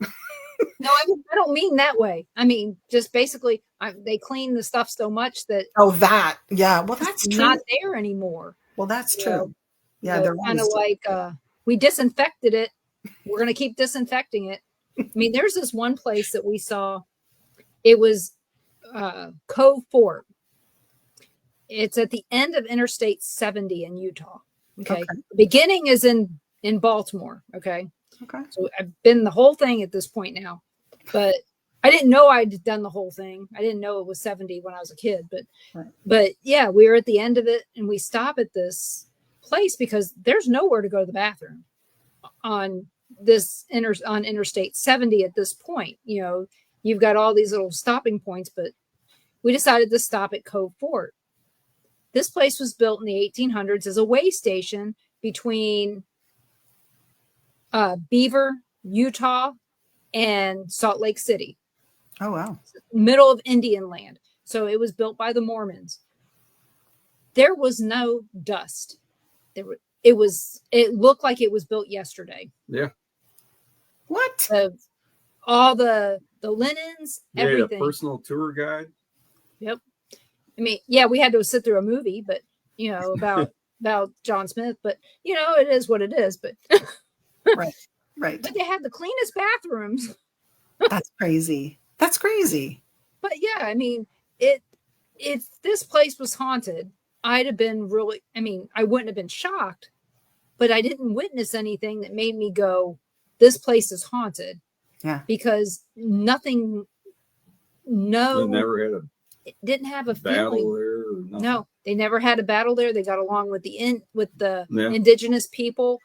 No, I don't mean that way. I mean, just basically, they clean the stuff so much that. Oh, that. Yeah. Well, that's true. Not there anymore. Well, that's true. Yeah. They're kind of like, we disinfected it. We're going to keep disinfecting it. I mean, there's this one place that we saw. It was Cove Fort. It's at the end of Interstate 70 in Utah. Okay. The beginning is in Baltimore. Okay. So I've been the whole thing at this point now, but I didn't know I'd done the whole thing. I didn't know it was 70 when I was a kid, but yeah, we were at the end of it, and we stop at this place because there's nowhere to go to the bathroom on Interstate 70 at this point. You've got all these little stopping points, but we decided to stop at Cove Fort. This place was built in the 1800s as a way station between Beaver, Utah, and Salt Lake City, Oh, wow. middle of Indian land. So it was built by the Mormons. There was no dust. It looked like it was built yesterday. Yeah. What? All the linens, Yeah, a everything. personal tour guide. Yep. I mean, yeah, we had to sit through a movie, but about John Smith, but it is what it is. But Right. but they had the cleanest bathrooms. That's crazy. That's crazy. But yeah, I mean, if this place was haunted, I'd have been really, I mean, I wouldn't have been shocked, but I didn't witness anything that made me go, this place is haunted. Yeah. Because nothing, They no, never had a it didn't have a battle feeling. there. Or nothing. No, they never had a battle there. They got along with the Yeah. indigenous people.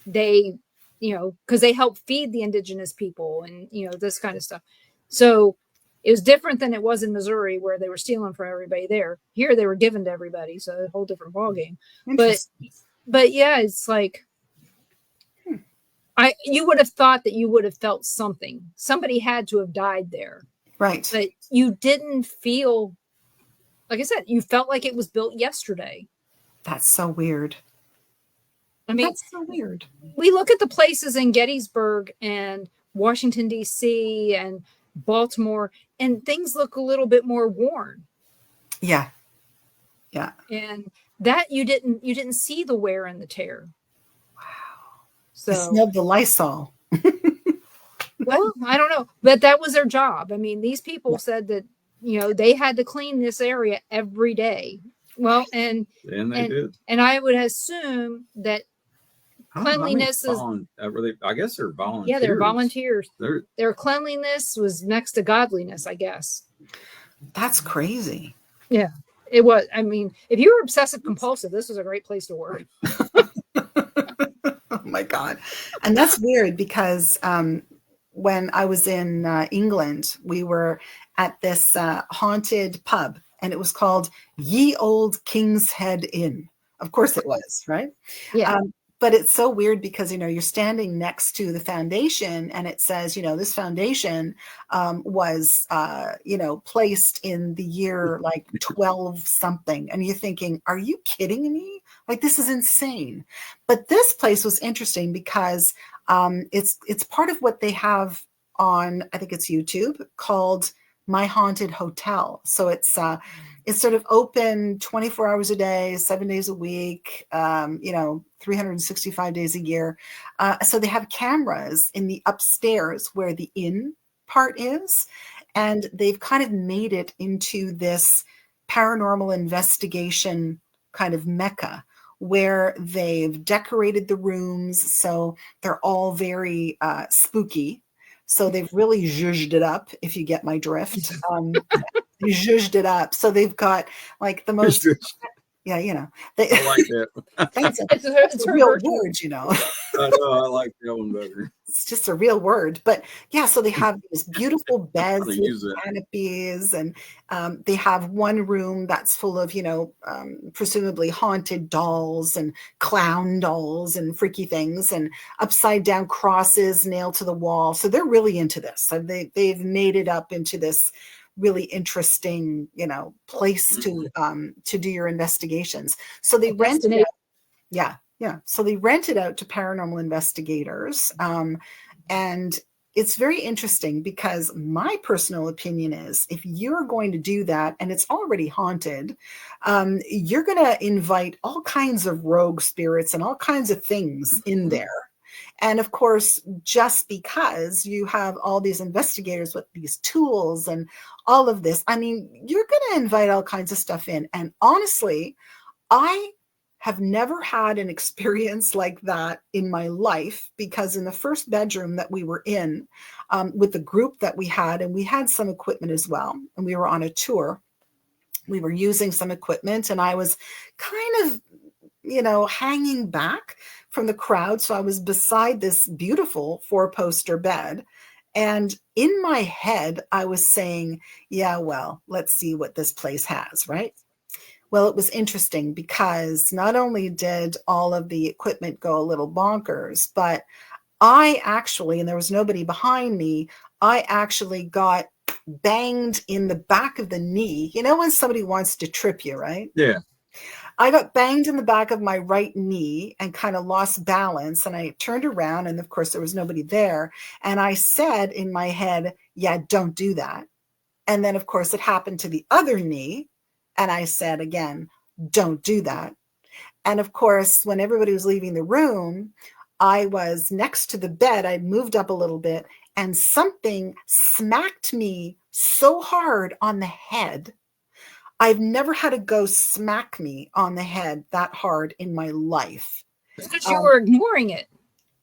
They, because they help feed the indigenous people and this kind of stuff. So it was different than it was in Missouri, where they were stealing from everybody there. Here they were given to everybody, so a whole different ballgame. But yeah, it's like you would have thought that you would have felt something. Somebody had to have died there. Right. But you didn't feel, like I said, you felt like it was built yesterday. That's so weird. I mean, that's so weird. We look at the places in Gettysburg and Washington, D.C. and Baltimore, and things look a little bit more worn. Yeah. Yeah. And that you didn't see the wear and the tear. Wow. So I smelled the Lysol. Well, I don't know, but that was their job. I mean, these people said that, they had to clean this area every day. Well, and they did. And I would assume that cleanliness is, I guess they're volunteers. Yeah, they're volunteers. Their cleanliness was next to godliness, I guess. That's crazy. Yeah, it was. I mean, if you were obsessive compulsive, this was a great place to work. Oh my God. And that's weird because when I was in England, we were at this haunted pub, and it was called Ye Old King's Head Inn. Of course it was, right? Yeah. But it's so weird because, you're standing next to the foundation, and it says, this foundation was, placed in the year like 12 something. And you're thinking, are you kidding me? Like, this is insane. But this place was interesting because it's part of what they have on, I think it's YouTube, called My Haunted Hotel. So it's sort of open 24 hours a day, 7 days a week, 365 days a year. So they have cameras in the upstairs where the inn part is, and they've kind of made it into this paranormal investigation kind of mecca, where they've decorated the rooms so they're all very spooky. So they've really zhuzhed it up, if you get my drift. They zhuzhed it up. So they've got like the most, I like that. It's a real word, I know, I like that one better. It's just a real word. But yeah, so they have these beautiful beds with canopies, and they have one room that's full of, presumably haunted dolls and clown dolls and freaky things, and upside down crosses nailed to the wall. So they're really into this. So they've made it up into this really interesting, place to do your investigations. So they rent it out. Yeah. So they rent it out to paranormal investigators. And it's very interesting because my personal opinion is, if you're going to do that and it's already haunted, you're going to invite all kinds of rogue spirits and all kinds of things in there. And of course, just because you have all these investigators with these tools and all of this, I mean, you're going to invite all kinds of stuff in. And honestly, I have never had an experience like that in my life, because in the first bedroom that we were in with the group that we had, and we had some equipment as well, and we were on a tour, we were using some equipment, and I was kind of, hanging back from the crowd. So I was beside this beautiful 4-poster bed. And in my head, I was saying, yeah, well, let's see what this place has, right? Well, it was interesting because not only did all of the equipment go a little bonkers, but I actually, and there was nobody behind me, I actually got banged in the back of the knee. You know when somebody wants to trip you, right? Yeah. I got banged in the back of my right knee and kind of lost balance. And I turned around, and of course, there was nobody there. And I said in my head, yeah, don't do that. And then, of course, it happened to the other knee. And I said again, don't do that. And of course, when everybody was leaving the room, I was next to the bed. I moved up a little bit, and something smacked me so hard on the head. I've never had a ghost smack me on the head that hard in my life. Because you were ignoring it.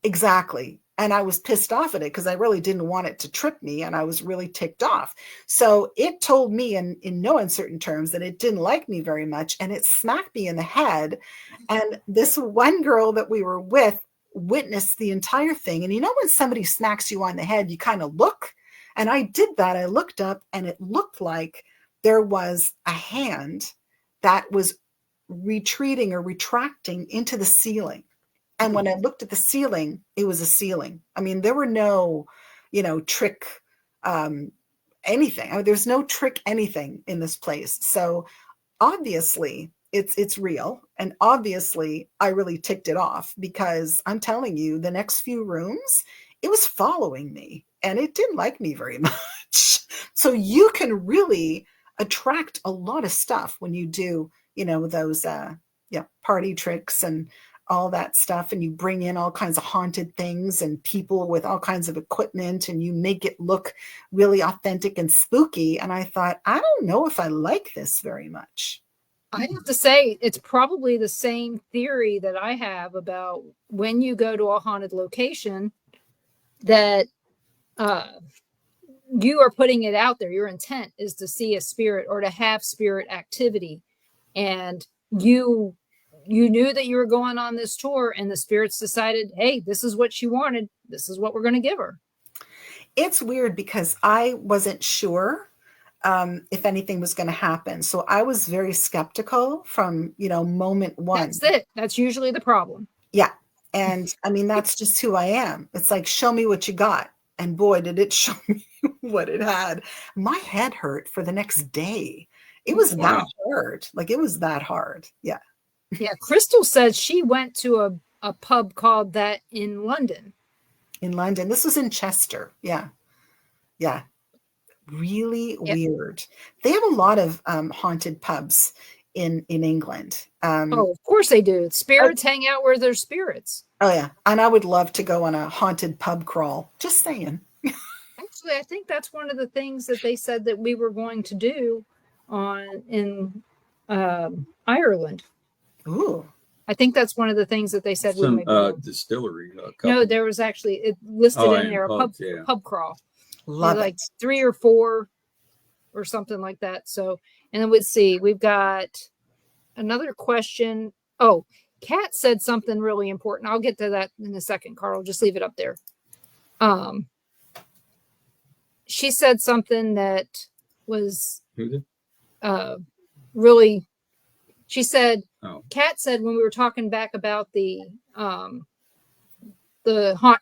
Exactly. And I was pissed off at it because I really didn't want it to trip me, and I was really ticked off. So it told me in no uncertain terms that it didn't like me very much, and it smacked me in the head. And this one girl that we were with witnessed the entire thing. And you know when somebody smacks you on the head, you kind of look. And I did that. I looked up, and it looked like there was a hand that was retreating or retracting into the ceiling. And when I looked at the ceiling, it was a ceiling. I mean, there were no, trick anything. I mean, there's no trick anything in this place. So obviously it's real. And obviously I really ticked it off, because I'm telling you, the next few rooms, it was following me, and it didn't like me very much. So you can really attract a lot of stuff when you do, those party tricks and all that stuff, and you bring in all kinds of haunted things and people with all kinds of equipment, and you make it look really authentic and spooky. And I thought, I don't know if I like this very much. I have to say, it's probably the same theory that I have about when you go to a haunted location, that you are putting it out there. Your intent is to see a spirit or to have spirit activity. And you knew that you were going on this tour, and the spirits decided, hey, this is what she wanted. This is what we're going to give her. It's weird because I wasn't sure if anything was going to happen. So I was very skeptical from, moment one. That's it. That's usually the problem. Yeah. And I mean, that's just who I am. It's like, show me what you got. And boy, did it show me what it had. My head hurt for the next day. It was that hard. Like, it was that hard. Yeah. Yeah. Crystal said she went to a pub called that in London. In London. This was in Chester. Yeah. Yeah. Really weird. They have a lot of haunted pubs in England. Oh, of course they do. Spirits hang out where there's spirits. Oh yeah, and I would love to go on a haunted pub crawl. Just saying. Actually, I think that's one of the things that they said that we were going to do in Ireland. Ooh. I think that's one of the things that they said. Some we may distillery. No, there was actually it listed in there a pub crawl. Love like 3 or 4 or something like that. So, and then let's see, we've got another question. Oh, Kat said something really important. I'll get to that in a second, Carl. Just leave it up there. She said something that was really. She said, Kat said when we were talking back about the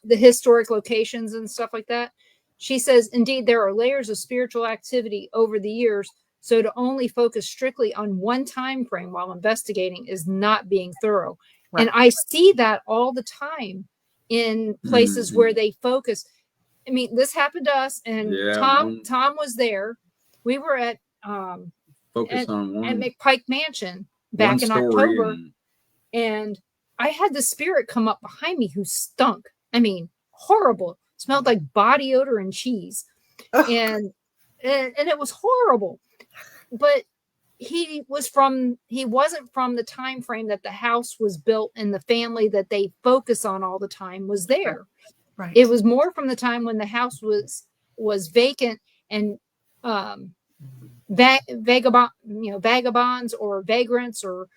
historic locations and stuff like that. She says, indeed, there are layers of spiritual activity over the years. So to only focus strictly on one time frame while investigating is not being thorough. Right. And I see that all the time in places where they focus. I mean, this happened to us, and Tom was there. We were at McPike Mansion back in October, and I had the spirit come up behind me who stunk. I mean, horrible. Smelled like body odor and cheese. And it was horrible. But he wasn't from the time frame that the house was built, and the family that they focus on all the time was there. Right. It was more from the time when the house was vacant, and vagabonds or vagrants or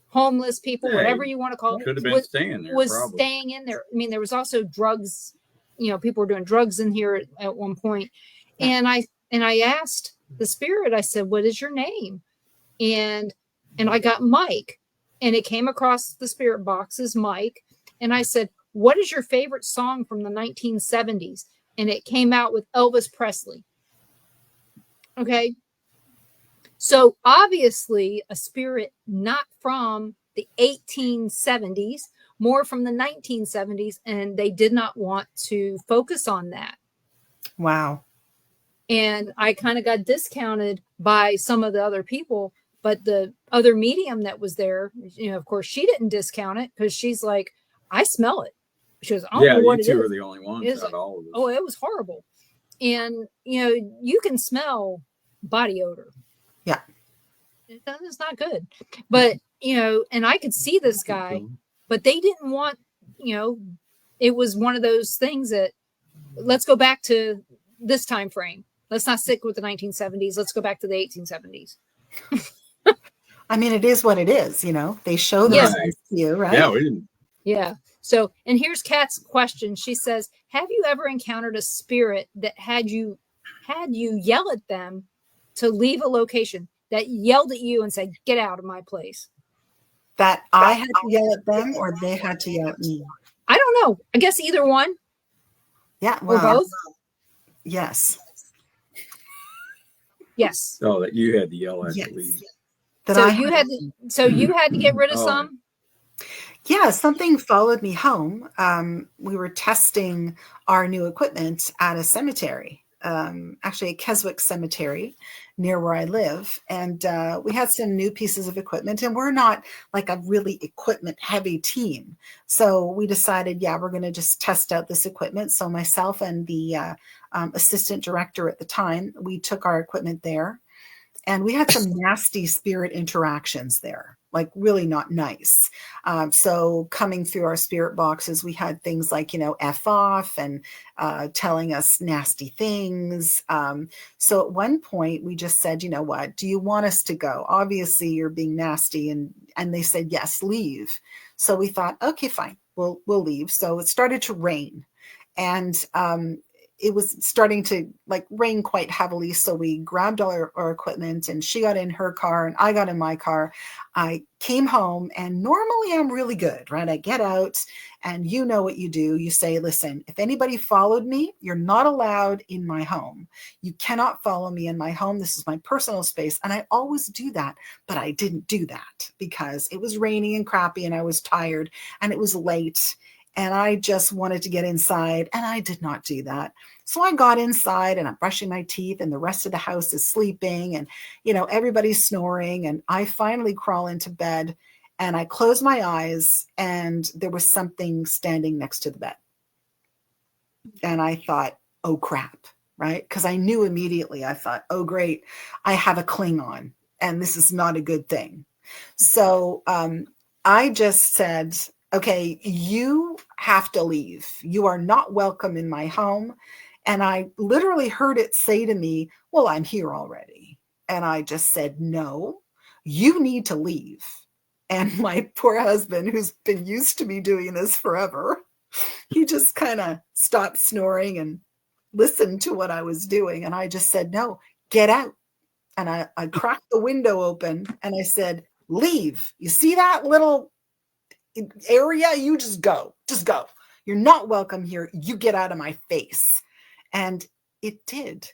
homeless people, whatever you want to call it, could have been staying there. Staying in there. I mean, there was also drugs. People were doing drugs in here at one point. And I asked the spirit, I said, what is your name? And I got Mike, and it came across the spirit box as Mike. And I said, what is your favorite song from the 1970s? And it came out with Elvis Presley. Okay. So obviously a spirit not from the 1870s, more from the 1970s, and they did not want to focus on that. Wow. And I kind of got discounted by some of the other people, but the other medium that was there, of course, she didn't discount it because she's like, I smell it. She goes, I don't know what it is. You two are the only ones It's out like, of all of us. oh, it was horrible. And, you can smell body odor. Yeah. It's not good. But, and I could see this guy, but they didn't want, it was one of those things that, let's go back to this time frame. Let's not stick with the 1970s. Let's go back to the 1870s. I mean, it is what it is, they show themselves to you, right? Yeah, we didn't. Yeah. So, and here's Kat's question. She says, have you ever encountered a spirit that had you yell at them to leave a location, that yelled at you and said, get out of my place? That I had to yell at them or they had to yell at me? I don't know. I guess either one. Yeah. Or both. Yes. Yes. Oh, that you had to yell at to leave. So you had to get rid of some? Yeah, something followed me home. We were testing our new equipment at a cemetery, actually a Keswick cemetery near where I live. And we had some new pieces of equipment, and we're not like a really equipment heavy team. So we decided, we're going to just test out this equipment. So myself and the assistant director at the time, we took our equipment there. And we had some nasty spirit interactions there, like really not nice. So coming through our spirit boxes, we had things like, F off and telling us nasty things. So at one point we just said, you know what, do you want us to go? Obviously you're being nasty. And they said, yes, leave. So we thought, okay, fine, we'll leave. So it started to rain. And it was starting to rain quite heavily. So we grabbed all our equipment, and she got in her car and I got in my car. I came home, and normally I'm really good, right? I get out, and you know what you do. You say, listen, if anybody followed me, you're not allowed in my home. You cannot follow me in my home. This is my personal space. And I always do that, but I didn't do that because it was rainy and crappy and I was tired and it was late. And I just wanted to get inside, and I did not do that. So I got inside, and I'm brushing my teeth, and the rest of the house is sleeping, and, everybody's snoring. And I finally crawl into bed, and I close my eyes, and there was something standing next to the bed. And I thought, oh, crap, right? Because I knew immediately. I thought, oh, great, I have a Klingon, and this is not a good thing. So I just said, okay, you have to leave. You are not welcome in my home. And I literally heard it say to me, well, I'm here already. And I just said, no, you need to leave. And my poor husband, who's been used to me doing this forever, he just kind of stopped snoring and listened to what I was doing. And I just said, no, get out. And I cracked the window open and I said, leave. You see that little area? You just go. You're not welcome here. You get out of my face. And it did.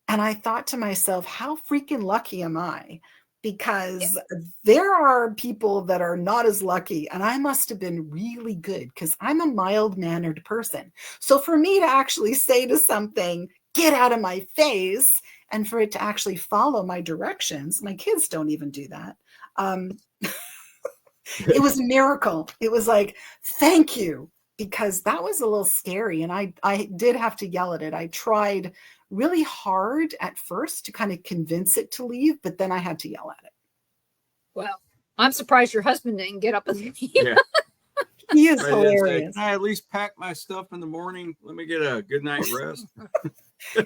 And I thought to myself, how freaking lucky am I? Because there are people that are not as lucky, and I must have been really good because I'm a mild-mannered person. So for me to actually say to something, get out of my face, and for it to actually follow my directions, my kids don't even do that. It was a miracle. It was like, thank you, because that was a little scary. And I did have to yell at it. I tried really hard at first to kind of convince it to leave, but then I had to yell at it. Well, I'm surprised your husband didn't get up and leave. Yeah. He is hilarious. Can I at least pack my stuff in the morning? Let me get a good night rest.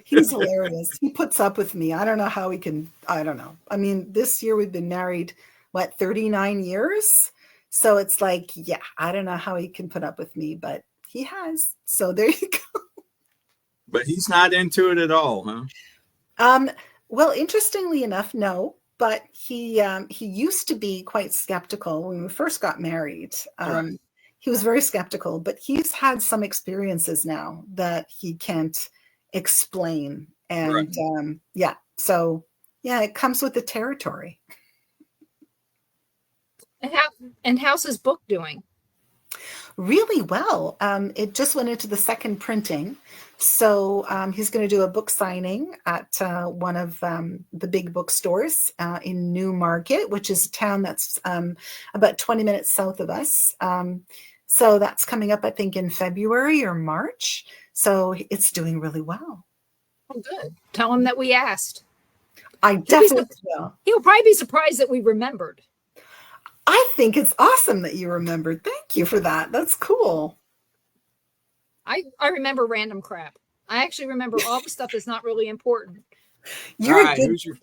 He's hilarious. He puts up with me. I don't know how he can. I don't know. I mean, this year we've been married, 39 years? So it's like, I don't know how he can put up with me, but he has. So there you go. But he's not into it at all, huh? Well, interestingly enough, no. But he used to be quite skeptical when we first got married. Right. he was very skeptical, but he's had some experiences now that he can't explain. And yeah, so yeah, it comes with the territory. And how's his book doing? Really well. It just went into the second printing. So he's going to do a book signing at one of the big bookstores in Newmarket, which is a town that's about 20 minutes south of us. So that's coming up, I think, in February or March. So it's doing really well. Oh, good. Tell him that we asked. I definitely will. He'll probably be surprised that we remembered. I think it's awesome that you remembered. Thank you for that. That's cool. I remember random crap. I actually remember all the stuff that's not really important. You're right, a good, who's your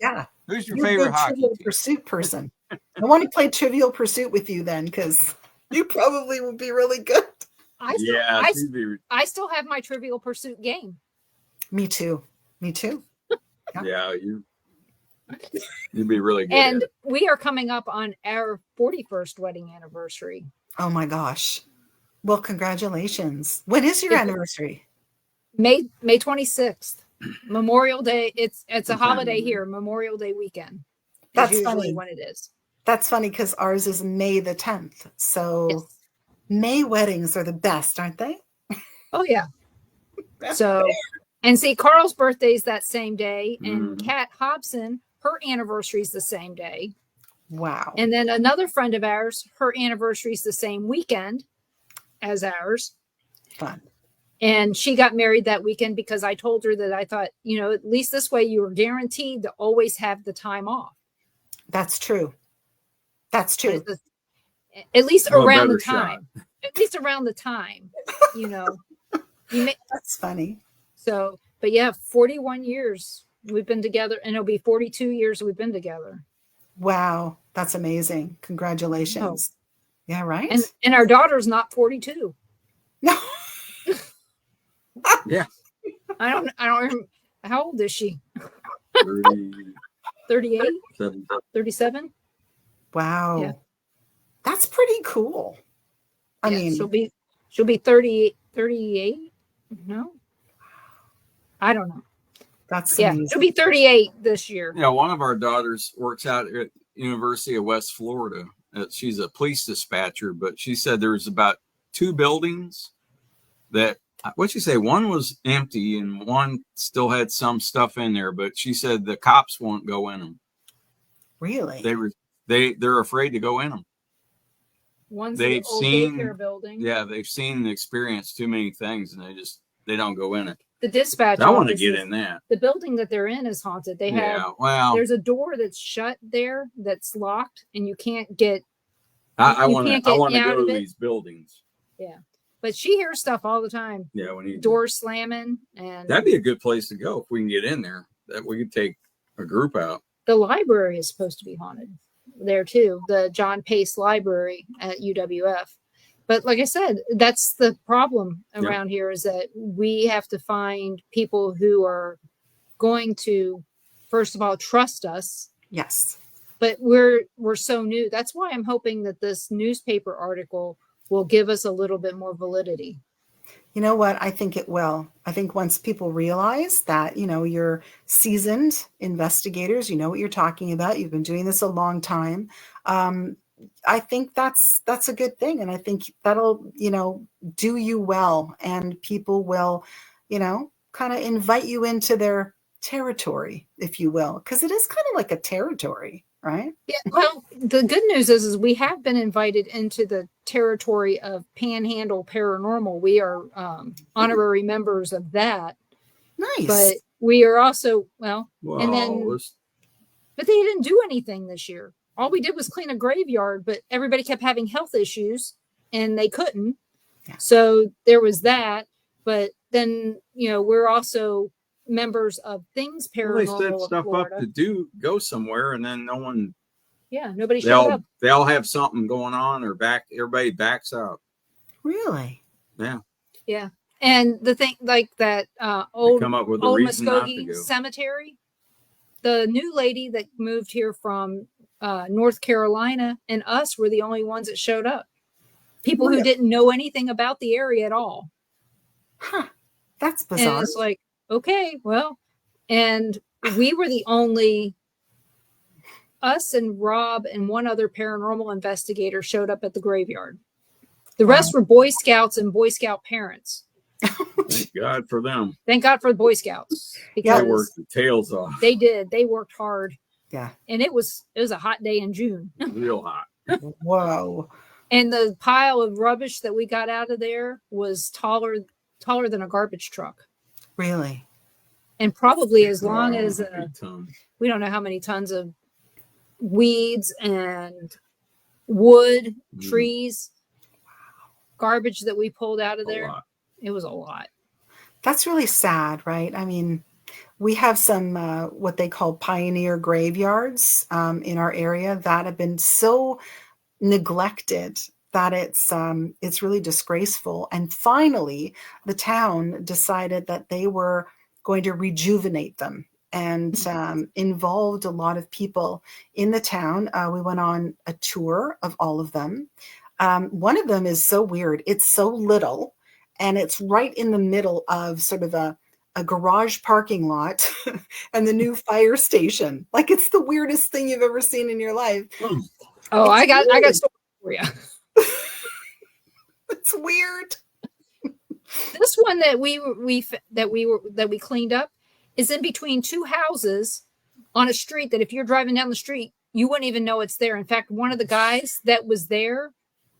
you're favorite a good hockey Trivial team? Pursuit person. I want to play Trivial Pursuit with you then, because you probably would be really good. I still have my Trivial Pursuit game. Me too. Yeah, you'd be really good. And we are coming up on our 41st wedding anniversary. Oh my gosh. Well, congratulations. When is your anniversary? May 26th. Memorial Day. It's a holiday here. Memorial Day weekend. That's usually funny. when it is. That's funny because ours is May the 10th. So Yes. May weddings are the best, aren't they? Oh yeah. So, and see, Carl's birthday is that same day, and Kat Hobson, her anniversary is the same day. Wow. And then another friend of ours, her anniversary is the same weekend as ours. Fun. And she got married that weekend because I told her that I thought, at least this way you were guaranteed to always have the time off. That's true. At least around the time. At least around the time, That's funny. So, but yeah, 41 years we've been together, and it'll be 42 years we've been together. Wow. That's amazing. Congratulations. Oh. Yeah, right? And our daughter's not 42. No. Yeah. I don't remember. How old is she? 38? 37? Wow. Yeah. That's pretty cool. I mean, she'll be 38? No. I don't know. That's amazing. She'll be 38 this year. One of our daughters works out at University of West Florida. She's a police dispatcher, but she said there's about 2 buildings that, what'd you say? One was empty and one still had some stuff in there, but she said the cops won't go in them. Really? They're afraid to go in them. One's the old daycare building. Yeah, they've seen and experienced too many things, and they don't go in it. The dispatch. I want to get in that. The building that they're in is haunted. They have. Well, there's a door that's shut there that's locked, and you can't get. I want to go to these buildings. Yeah, but she hears stuff all the time. Yeah, when doors slamming, and that'd be a good place to go if we can get in there. That we could take a group out. The library is supposed to be haunted there too. The John Pace Library at UWF. But like I said, that's the problem around here is that we have to find people who are going to, first of all, trust us. Yes. But we're so new. That's why I'm hoping that this newspaper article will give us a little bit more validity. You know what? I think it will. I think once people realize that, you're seasoned investigators, you know what you're talking about. You've been doing this a long time. I think that's a good thing. And I think that'll, do you well, and people will, kind of invite you into their territory, if you will, because it is kind of like a territory, right? Yeah. Well, the good news is we have been invited into the territory of Panhandle Paranormal. We are honorary members of that. Nice. But we are also, but they didn't do anything this year. All we did was clean a graveyard, but everybody kept having health issues and they couldn't. Yeah. So there was that. But then, we're also members of Things Paranormal. Well, they set stuff Florida. Up to go somewhere, and then no one. Yeah, nobody showed up. They all have something going on, or everybody backs up. Really? Yeah. Yeah. And the thing like that old Muskogee Cemetery, the new lady that moved here from North Carolina and us were the only ones that showed up. People who Really? didn't know anything about the area at all. Huh. That's And bizarre. it's like, okay, well, and we were the only, us and Rob and one other paranormal investigator showed up at the graveyard. The Wow. rest were Boy Scouts and Boy Scout parents. Thank God for them. Thank God for the Boy Scouts, They because worked the tails off. they did. They worked hard. Yeah. And it was a hot day in June. Real hot. Whoa. And the pile of rubbish that we got out of there was taller than a garbage truck. Really? And probably as long Wow, as big tons. we don't know how many tons of weeds and wood, trees, garbage that we pulled out of A there. lot. It was a lot. That's really sad, right? I mean, we have some what they call pioneer graveyards in our area that have been so neglected that it's really disgraceful. And finally, the town decided that they were going to rejuvenate them, and involved a lot of people in the town. We went on a tour of all of them. One of them is so weird. It's so little, and it's right in the middle of sort of a garage parking lot and the new fire station. Like, it's the weirdest thing you've ever seen in your life. Oh, I got stories for you. It's weird. This one that we cleaned up is in between two houses on a street that if you're driving down the street, you wouldn't even know it's there. In fact, one of the guys that was there,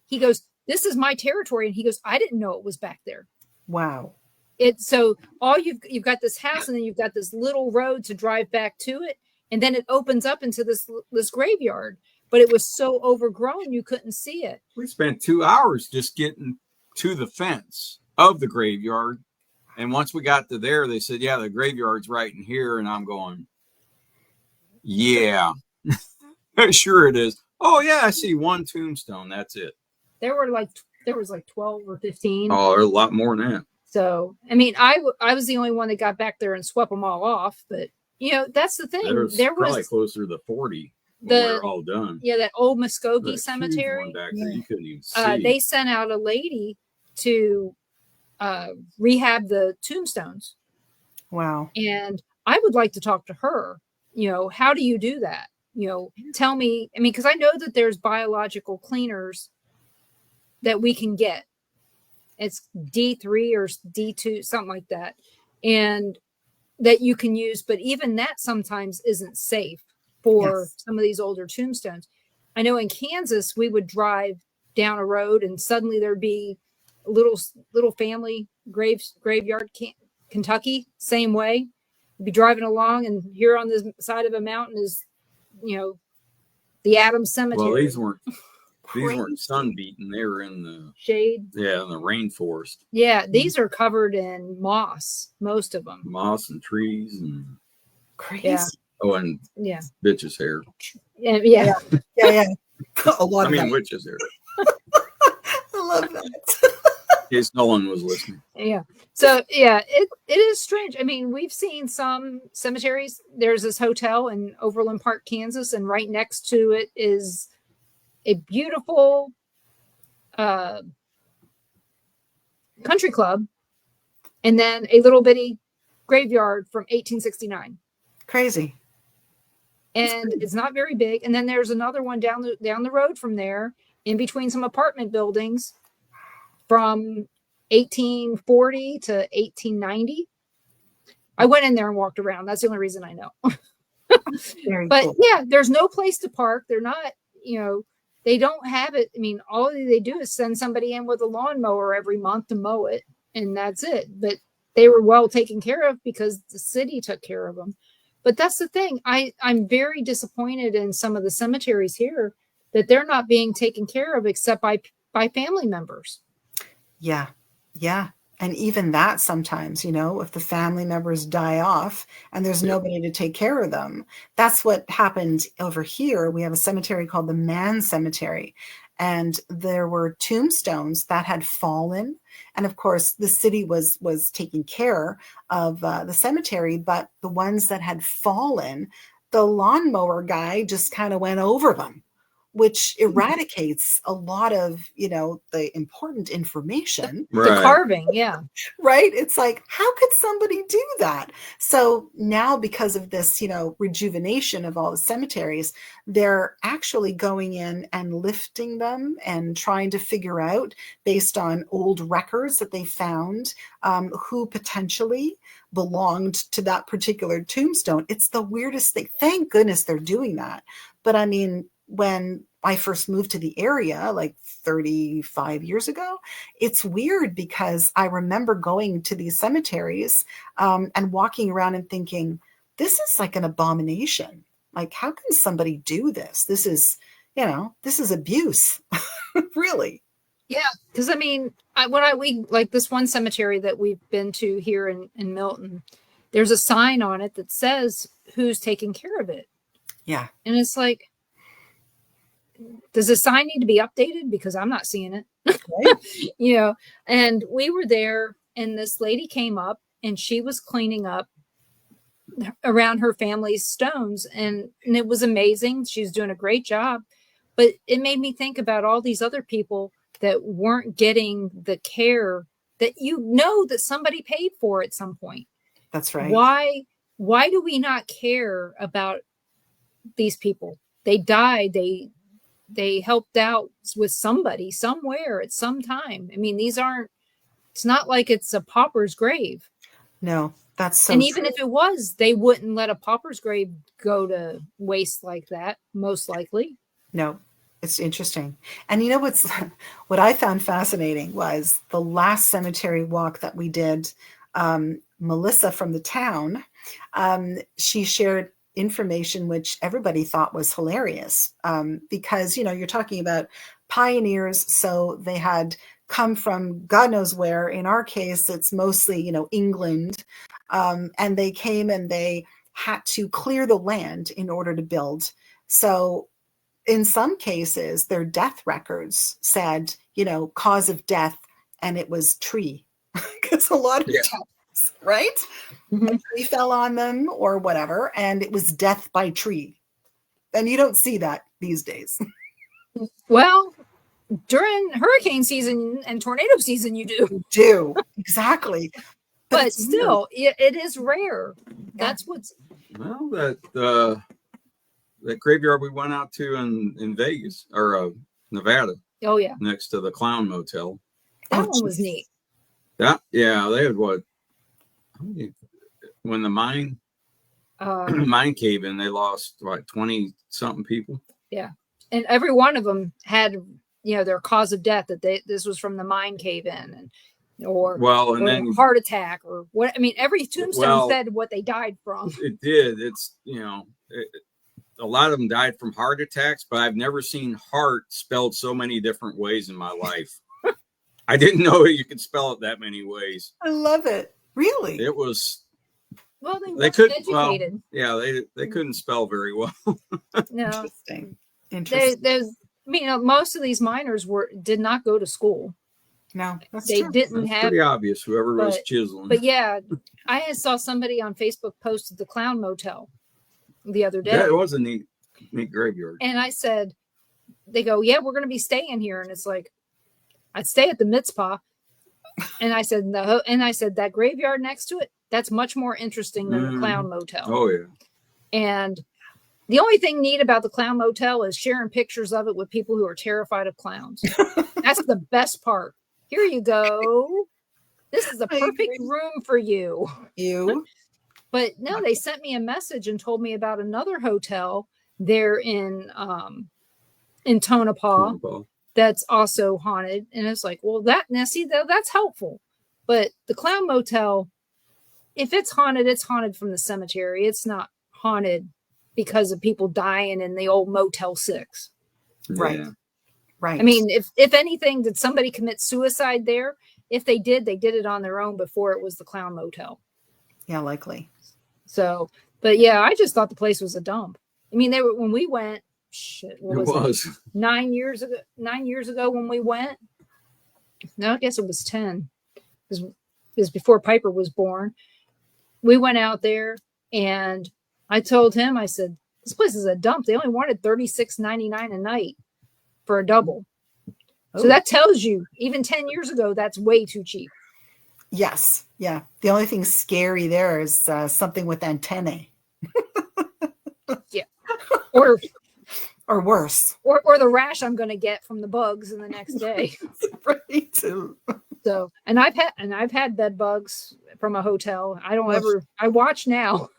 he goes, "This is my territory," and he goes, "I didn't know it was back there." Wow. So all you've got this house, and then you've got this little road to drive back to it, and then it opens up into this graveyard. But it was so overgrown you couldn't see it. We spent 2 hours just getting to the fence of the graveyard, and once we got to there, they said, "Yeah, the graveyard's right in here," and I'm going, "Yeah, sure it is." Oh yeah, I see one tombstone. That's it. There was like 12 or 15. Oh, there's a lot more than that. So, I mean, I was the only one that got back there and swept them all off. But, that's the thing. There was probably closer to 40 when we're all done. Yeah, that old Muskogee There's a huge cemetery. one back there, you couldn't even see. They sent out a lady to rehab the tombstones. Wow. And I would like to talk to her. How do you do that? Tell me. I mean, because I know that there's biological cleaners that we can get. It's D3 or D2, something like that. And that you can use, but even that sometimes isn't safe for some of these older tombstones. I know in Kansas, we would drive down a road and suddenly there'd be a little family graveyard. Kentucky, same way. You'd be driving along, and here on the side of a mountain is, the Adams Cemetery. Well, these weren't sun beaten. They were in the shade. Yeah, in the rainforest. Yeah, these are covered in moss, most of them. Moss and trees and Crazy. Yeah. oh, and bitch's hair. Yeah. A lot. I mean, witch's hair. I love that. In case no one was listening. Yeah. So it is strange. I mean, we've seen some cemeteries. There's this hotel in Overland Park, Kansas, and right next to it is a beautiful country club, and then a little bitty graveyard from 1869. Crazy. And it's not very big. And then there's another one down the road from there, in between some apartment buildings, from 1840 to 1890. I went in there and walked around. That's the only reason I know. But cool. Yeah, there's no place to park. They're not, they don't have it. I mean, all they do is send somebody in with a lawnmower every month to mow it, and that's it. But they were well taken care of because the city took care of them. But that's the thing. I'm very disappointed in some of the cemeteries here that they're not being taken care of except by family members. Yeah. Yeah. And even that sometimes, if the family members die off and there's nobody to take care of them, that's what happened over here. We have a cemetery called the Mann Cemetery, and there were tombstones that had fallen. And of course, the city was taking care of the cemetery, but the ones that had fallen, the lawnmower guy just kind of went over them. which eradicates a lot of, the important information. The Right. carving, yeah. Right? It's like, how could somebody do that? So now, because of this, rejuvenation of all the cemeteries, they're actually going in and lifting them and trying to figure out, based on old records that they found, who potentially belonged to that particular tombstone. It's the weirdest thing. Thank goodness they're doing that. But I mean, when I first moved to the area like 35 years ago, it's weird because I remember going to these cemeteries and walking around and thinking, this is like an abomination. Like, how can somebody do this? This is abuse. Really. Yeah, because I mean, we like this one cemetery that we've been to here in Milton. There's a sign on it that says who's taking care of it. Yeah. And it's like, does the sign need to be updated? Because I'm not seeing it. Right. And we were there, and this lady came up, and she was cleaning up around her family's stones, and it was amazing. She was doing a great job, but it made me think about all these other people that weren't getting the care that that somebody paid for at some point. That's right. Why do we not care about these people? They died. They helped out with somebody somewhere at some time. I mean, it's not like it's a pauper's grave. No, that's so And even true. if it was, they wouldn't let a pauper's grave go to waste like that, most likely. No, it's interesting. And what I found fascinating was the last cemetery walk that we did. Melissa from the town, she shared information which everybody thought was hilarious, because you're talking about pioneers, so they had come from God knows where. In our case, it's mostly England, and they came and they had to clear the land in order to build. So in some cases, their death records said cause of death, and it was tree, because a lot of times, right? Mm-hmm. A tree fell on them or whatever, and it was death by tree. And you don't see that these days. Well, during hurricane season and tornado season, you do. You do. Exactly. But still, it is rare. Yeah. That's what's... Well, that graveyard we went out to in Vegas or Nevada. Oh, yeah. Next to the Clown Motel. That one was neat. They had what? When the mine cave in, they lost like 20 something people. Yeah, and every one of them had their cause of death, that this was from the mine cave in, or then heart attack or what. I mean, every tombstone said what they died from. It did. It's a lot of them died from heart attacks, but I've never seen heart spelled so many different ways in my life. I didn't know you could spell it that many ways. I love it. Really? It was... Well, they could educated. They couldn't spell very well. No. Interesting. Most of these miners did not go to school. No, they true. didn't That's have... pretty obvious. Whoever was chiseling. But yeah, I saw somebody on Facebook posted the Clown Motel the other day. Yeah, it was a neat graveyard. And I said, they go, yeah, we're going to be staying here. And it's like, I'd stay at the Mitzpah. And I said, no. And I said, that graveyard next to it, that's much more interesting than the Clown Motel. Oh, yeah. And the only thing neat about the Clown Motel is sharing pictures of it with people who are terrified of clowns. That's the best part. Here you go. This is a perfect room for you. But no, they sent me a message and told me about another hotel there in Tonopah that's also haunted. And it's like, well, that's helpful. But the Clown Motel, if it's haunted from the cemetery. It's not haunted because of people dying in the old Motel 6. Right. Right. I mean, if anything, did somebody commit suicide there? If they did it on their own before it was the Clown Motel. Yeah, likely. So, but yeah, I just thought the place was a dump. I mean, when we went, it was 9 years ago. 9 years ago when we went. No, I guess it was 10. It was before Piper was born. We went out there, and I told him, I said, this place is a dump. They only wanted $36.99 a night for a double. So that tells you, even 10 years ago, that's way too cheap. Yes. Yeah. The only thing scary there is something with antennae. Yeah. Or worse. Or the rash I'm going to get from the bugs in the next day. Right. So, and I've had bed bugs from a hotel. I watch now.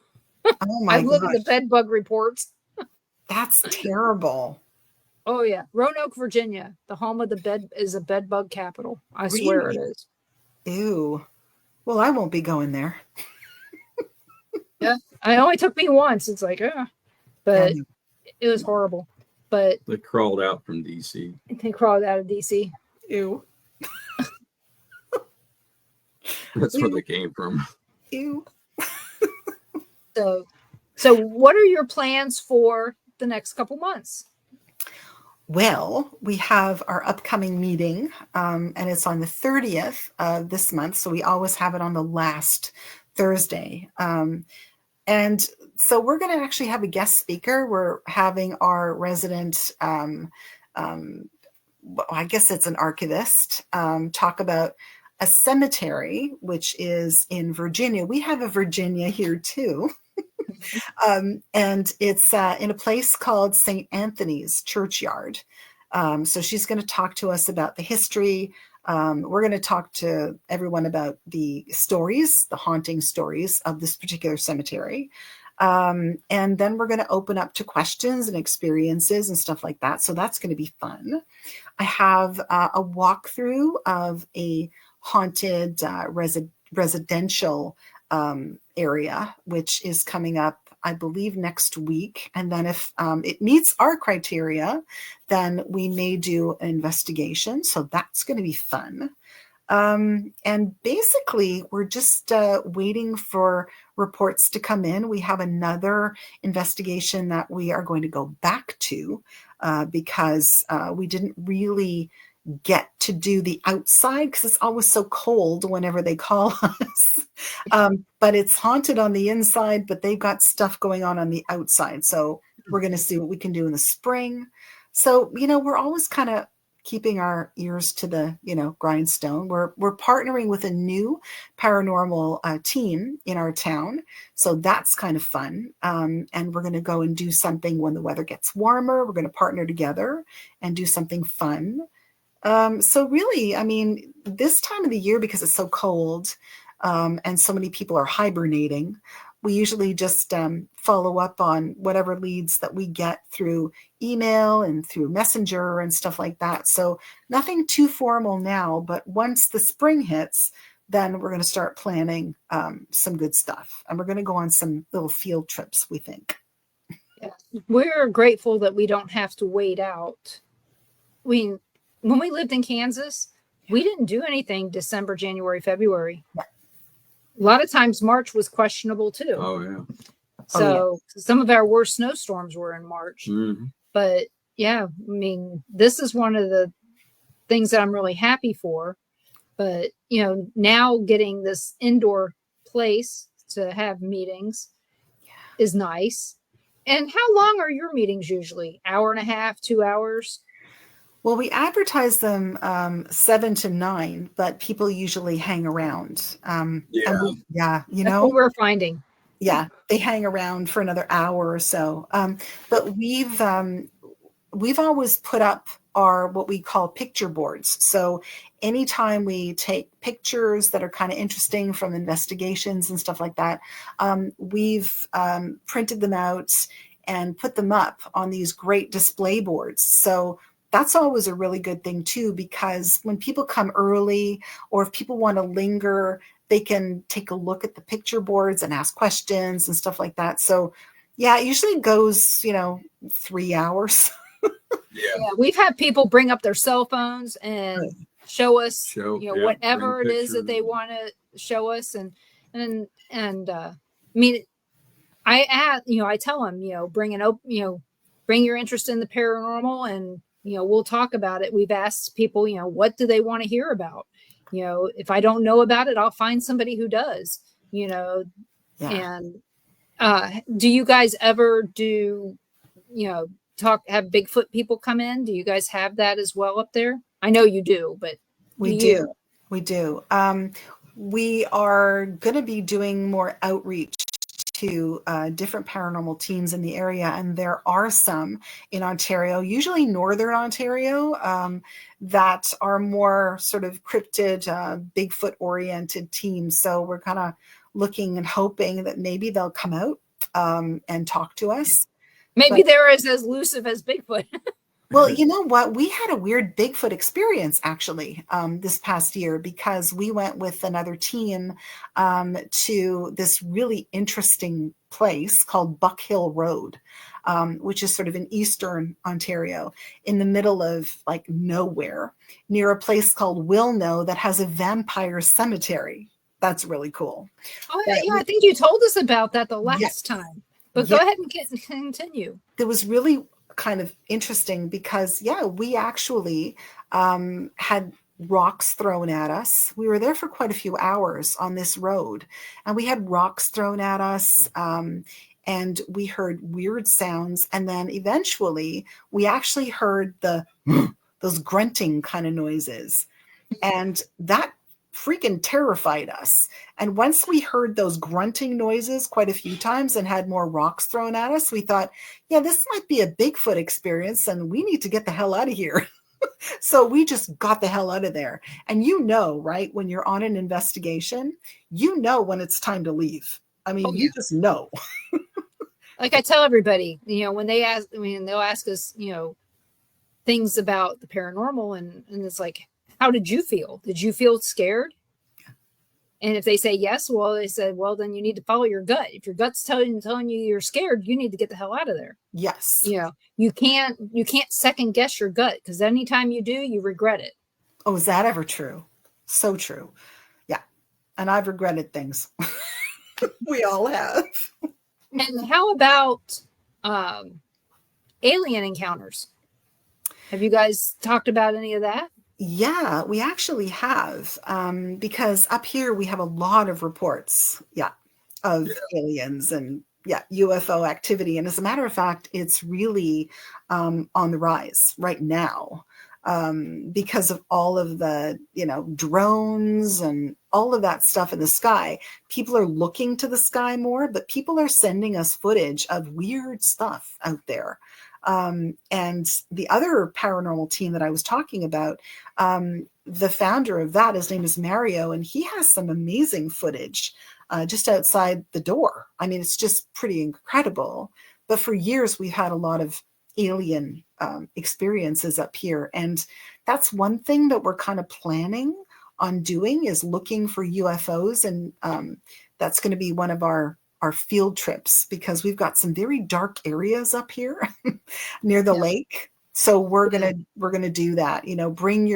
Oh my I look at the gosh. bed bug reports. That's terrible. Oh yeah. Roanoke, Virginia. The home of the bed is a bed bug capital. I swear it is. Ew. Well, I won't be going there. Yeah. It only took me once. It's like, but it was horrible. But they crawled out from DC. They crawled out of DC. Ew. That's where they came from. Ew. So what are your plans for the next couple months? Well, we have our upcoming meeting, and it's on the 30th of this month. So we always have it on the last Thursday. And so we're going to actually have a guest speaker. We're having our resident, I guess it's an archivist, talk about a cemetery, which is in Virginia. We have a Virginia here too. And it's in a place called St. Anthony's Churchyard. So she's going to talk to us about the history. We're going to talk to everyone about the stories, the haunting stories of this particular cemetery. And then we're going to open up to questions and experiences and stuff like that. So that's going to be fun. I have a walkthrough of a haunted residential area, which is coming up, I believe, next week. And then if it meets our criteria, then we may do an investigation. So that's going to be fun. And basically, we're just waiting for reports to come in. We have another investigation that we are going to go back to because we didn't really get to do the outside because it's always so cold whenever they call us. But it's haunted on the inside, but they've got stuff going on the outside. So we're going to see what we can do in the spring. So, we're always kind of keeping our ears to the, grindstone. We're partnering with a new paranormal team in our town. So that's kind of fun. And we're going to go and do something when the weather gets warmer. We're going to partner together and do something fun. So really, this time of the year, because it's so cold and so many people are hibernating, we usually just follow up on whatever leads that we get through email and through Messenger and stuff like that. So nothing too formal now, but once the spring hits, then we're going to start planning some good stuff. And we're going to go on some little field trips, we think. Yeah. We're grateful that we don't have to wait out. When we lived in Kansas, we didn't do anything December, January, February. Yeah. A lot of times March was questionable too. Oh, yeah. So some of our worst snowstorms were in March. Mm-hmm. But yeah, this is one of the things that I'm really happy for. But, now getting this indoor place to have meetings is nice. And how long are your meetings usually? Hour and a half, 2 hours? Well, we advertise them 7 to 9, but people usually hang around. That's what we're finding. Yeah, they hang around for another hour or so. But we've always put up our what we call picture boards. So anytime we take pictures that are kind of interesting from investigations and stuff like that, we've printed them out and put them up on these great display boards. So that's always a really good thing too, because when people come early or if people want to linger, they can take a look at the picture boards and ask questions and stuff like that. So yeah, it usually goes, 3 hours. Yeah, we've had people bring up their cell phones and show us, whatever it is that they want to show us. I tell them, bring your interest in the paranormal and, we'll talk about it. We've asked people, what do they want to hear about? If I don't know about it, I'll find somebody who does, and Do you guys ever do, have Bigfoot people come in? Do you guys have that as well up there? I know you do, but We do. We do. We are going to be doing more outreach to different paranormal teams in the area, and there are some in Ontario, usually Northern Ontario, that are more sort of cryptid, Bigfoot-oriented teams. So we're kind of looking and hoping that maybe they'll come out and talk to us. Maybe they're as elusive as Bigfoot. Well, you know what? We had a weird Bigfoot experience actually this past year, because we went with another team to this really interesting place called Buck Hill Road, which is sort of in Eastern Ontario, in the middle of like nowhere, near a place called Wilno that has a vampire cemetery. That's really cool. Oh, yeah, I think you told us about that the last time. But go ahead and continue. It was really kind of interesting because, we actually had rocks thrown at us. We were there for quite a few hours on this road, and we had rocks thrown at us, and we heard weird sounds. And then eventually we actually heard those grunting kind of noises, and that freaking terrified us. And once we heard those grunting noises quite a few times and had more rocks thrown at us, we thought, this might be a Bigfoot experience and we need to get the hell out of here. So we just got the hell out of there. And right, when you're on an investigation, when it's time to leave. I mean, you just know. Like I tell everybody, when they'll ask us, things about the paranormal, and it's like, how did you feel? Did you feel scared? And if they say yes, well, they said, well, then you need to follow your gut. If your gut's telling you you're scared, you need to get the hell out of there. Yes. You can't second guess your gut, because anytime you do, you regret it. Oh, is that ever true? So true. Yeah. And I've regretted things. We all have. And how about alien encounters? Have you guys talked about any of that? Yeah, we actually have, because up here we have a lot of reports, of aliens and UFO activity. And as a matter of fact, it's really on the rise right now, because of all of the, drones and all of that stuff in the sky. People are looking to the sky more, but people are sending us footage of weird stuff out there. And the other paranormal team that I was talking about, the founder of that, his name is Mario, and he has some amazing footage just outside the door. I mean, it's just pretty incredible. But for years, we've had a lot of alien experiences up here. And that's one thing that we're kind of planning on doing, is looking for UFOs. And that's going to be one of our field trips, because we've got some very dark areas up here near the lake. So we're gonna do that. Bring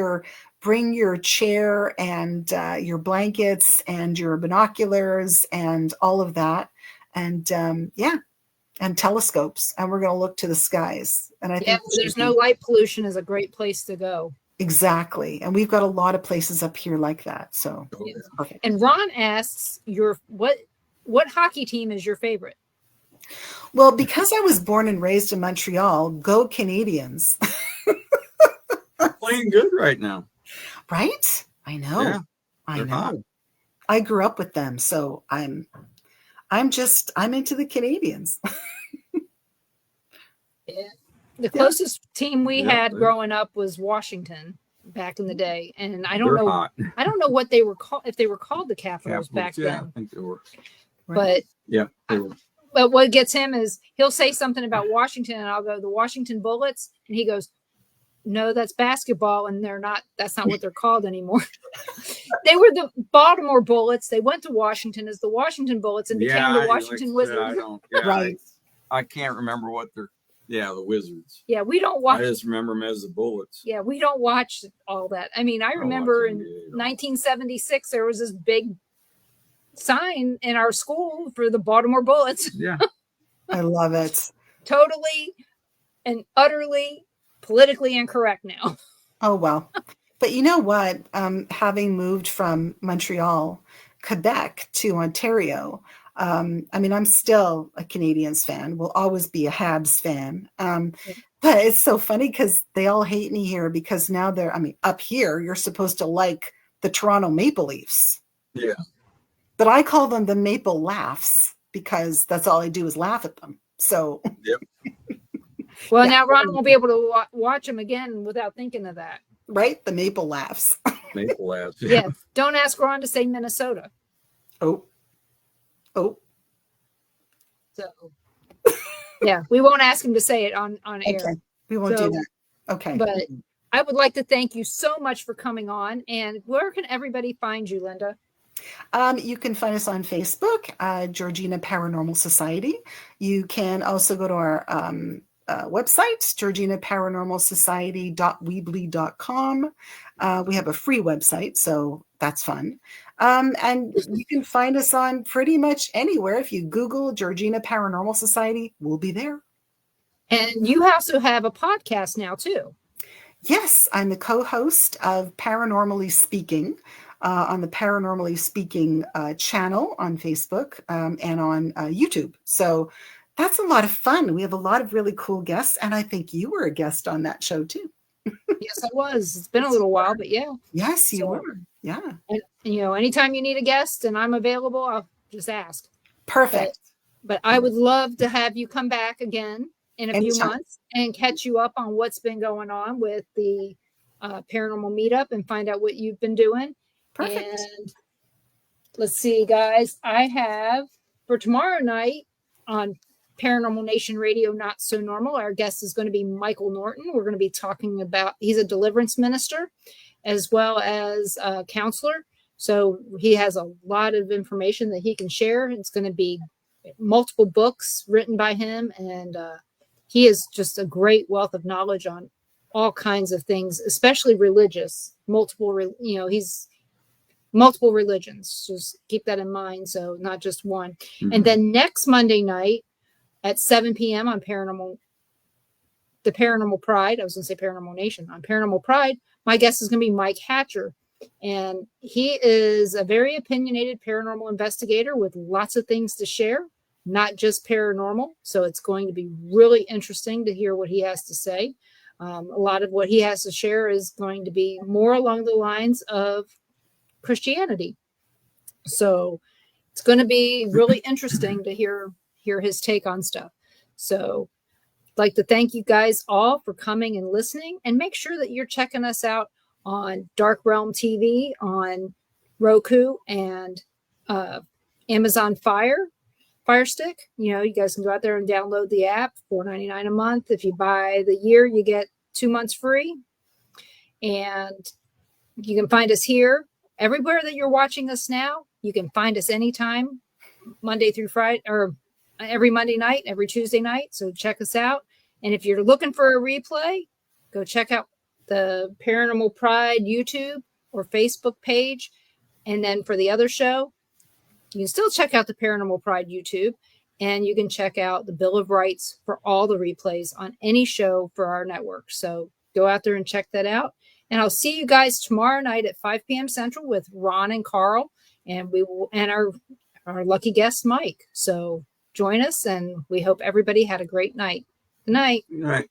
your chair and your blankets and your binoculars and all of that, and and telescopes, and we're gonna look to the skies. And I think there's no light pollution is a great place to go. Exactly, and we've got a lot of places up here like that. So perfect. And Ron asks, what hockey team is your favorite? Well, because I was born and raised in Montreal, go Canadians. Playing good right now. Right? I know. Yeah, I know. Hot. I grew up with them, so I'm into the Canadians. The closest team we had growing up was Washington back in the day, and I don't know what they were called, if they were called the Capitals back then. I think they were. But they were. But what gets him is he'll say something about Washington, and I'll go, the Washington Bullets, and he goes, no, that's basketball, and that's not what they're called anymore. They were the Baltimore Bullets. They went to Washington as the Washington Bullets and became the Washington Wizards. Right. I can't remember what they're. Yeah, the Wizards. Yeah, we don't watch. I just remember them as the Bullets. Yeah, we don't watch all that. I mean, I remember in 1976 there was this big sign in our school for the Baltimore Bullets. Yeah. I love it. Totally and utterly politically incorrect now. Oh, well. But you know what? Having moved from Montreal, Quebec to Ontario, I mean, I'm still a Canadiens fan. Will always be a Habs fan. But it's so funny because they all hate me here because now I mean, up here, you're supposed to like the Toronto Maple Leafs. Yeah. But I call them the Maple Laughs because that's all I do is laugh at them. So, Yep. Well, Yeah. now Ron won't be able to watch them again without thinking of that. right? The Maple Laughs. Maple Labs. Yeah. Don't ask Ron to say Minnesota. Oh. So, yeah, we won't ask him to say it on air. Okay. We won't do that. Okay. But I would like to thank you so much for coming on. And where can everybody find you, Linda? You can find us on Facebook, Georgina Paranormal Society. You can also go to our website, georginaparanormalsociety.weebly.com. We have a free website, so that's fun. And you can find us on pretty much anywhere. If you Google Georgina Paranormal Society, we'll be there. And you also have a podcast now, too. Yes, I'm the co-host of Paranormally Speaking on the Paranormally Speaking channel on Facebook and on YouTube. So that's a lot of fun. We have a lot of really cool guests, and I think you were a guest on that show too. Yes, I was. It's been a little while, but yeah. Yes, you were. Yeah. And, anytime you need a guest and I'm available, I'll just ask. Perfect. But I would love to have you come back again in a few months and catch you up on what's been going on with the paranormal meetup and find out what you've been doing. Perfect. And let's see, guys, I have for tomorrow night on Paranormal Nation Radio, Not So Normal, our guest is going to be Michael Norton. We're going to be talking about, he's a deliverance minister as well as a counselor. So he has a lot of information that he can share. It's going to be multiple books written by him, and he is just a great wealth of knowledge on all kinds of things, especially religious, he's multiple religions. Just keep that in mind. So not just one. Mm-hmm. And then next Monday night at 7 p.m. on Paranormal Pride, I was going to say Paranormal Nation, on Paranormal Pride, my guest is going to be Mike Hatcher. And he is a very opinionated paranormal investigator with lots of things to share, not just paranormal. So it's going to be really interesting to hear what he has to say. A lot of what he has to share is going to be more along the lines of Christianity. So it's going to be really interesting to hear his take on stuff. So I'd like to thank you guys all for coming and listening, and make sure that you're checking us out on Dark Realm TV, on Roku, and Amazon Fire Stick. You guys can go out there and download the app, $4.99 a month. If you buy the year, you get 2 months free. And you can find us here everywhere that you're watching us now. You can find us anytime, Monday through Friday, or every Monday night, every Tuesday night. So check us out. And if you're looking for a replay, go check out the Paranormal Pride YouTube or Facebook page. And then for the other show, you can still check out the Paranormal Pride YouTube, and you can check out the Bill of Rights for all the replays on any show for our network. So go out there and check that out. And I'll see you guys tomorrow night at 5 p.m. Central with Ron and Carl, and our lucky guest, Mike. So join us, and we hope everybody had a great night. Good night. Good night.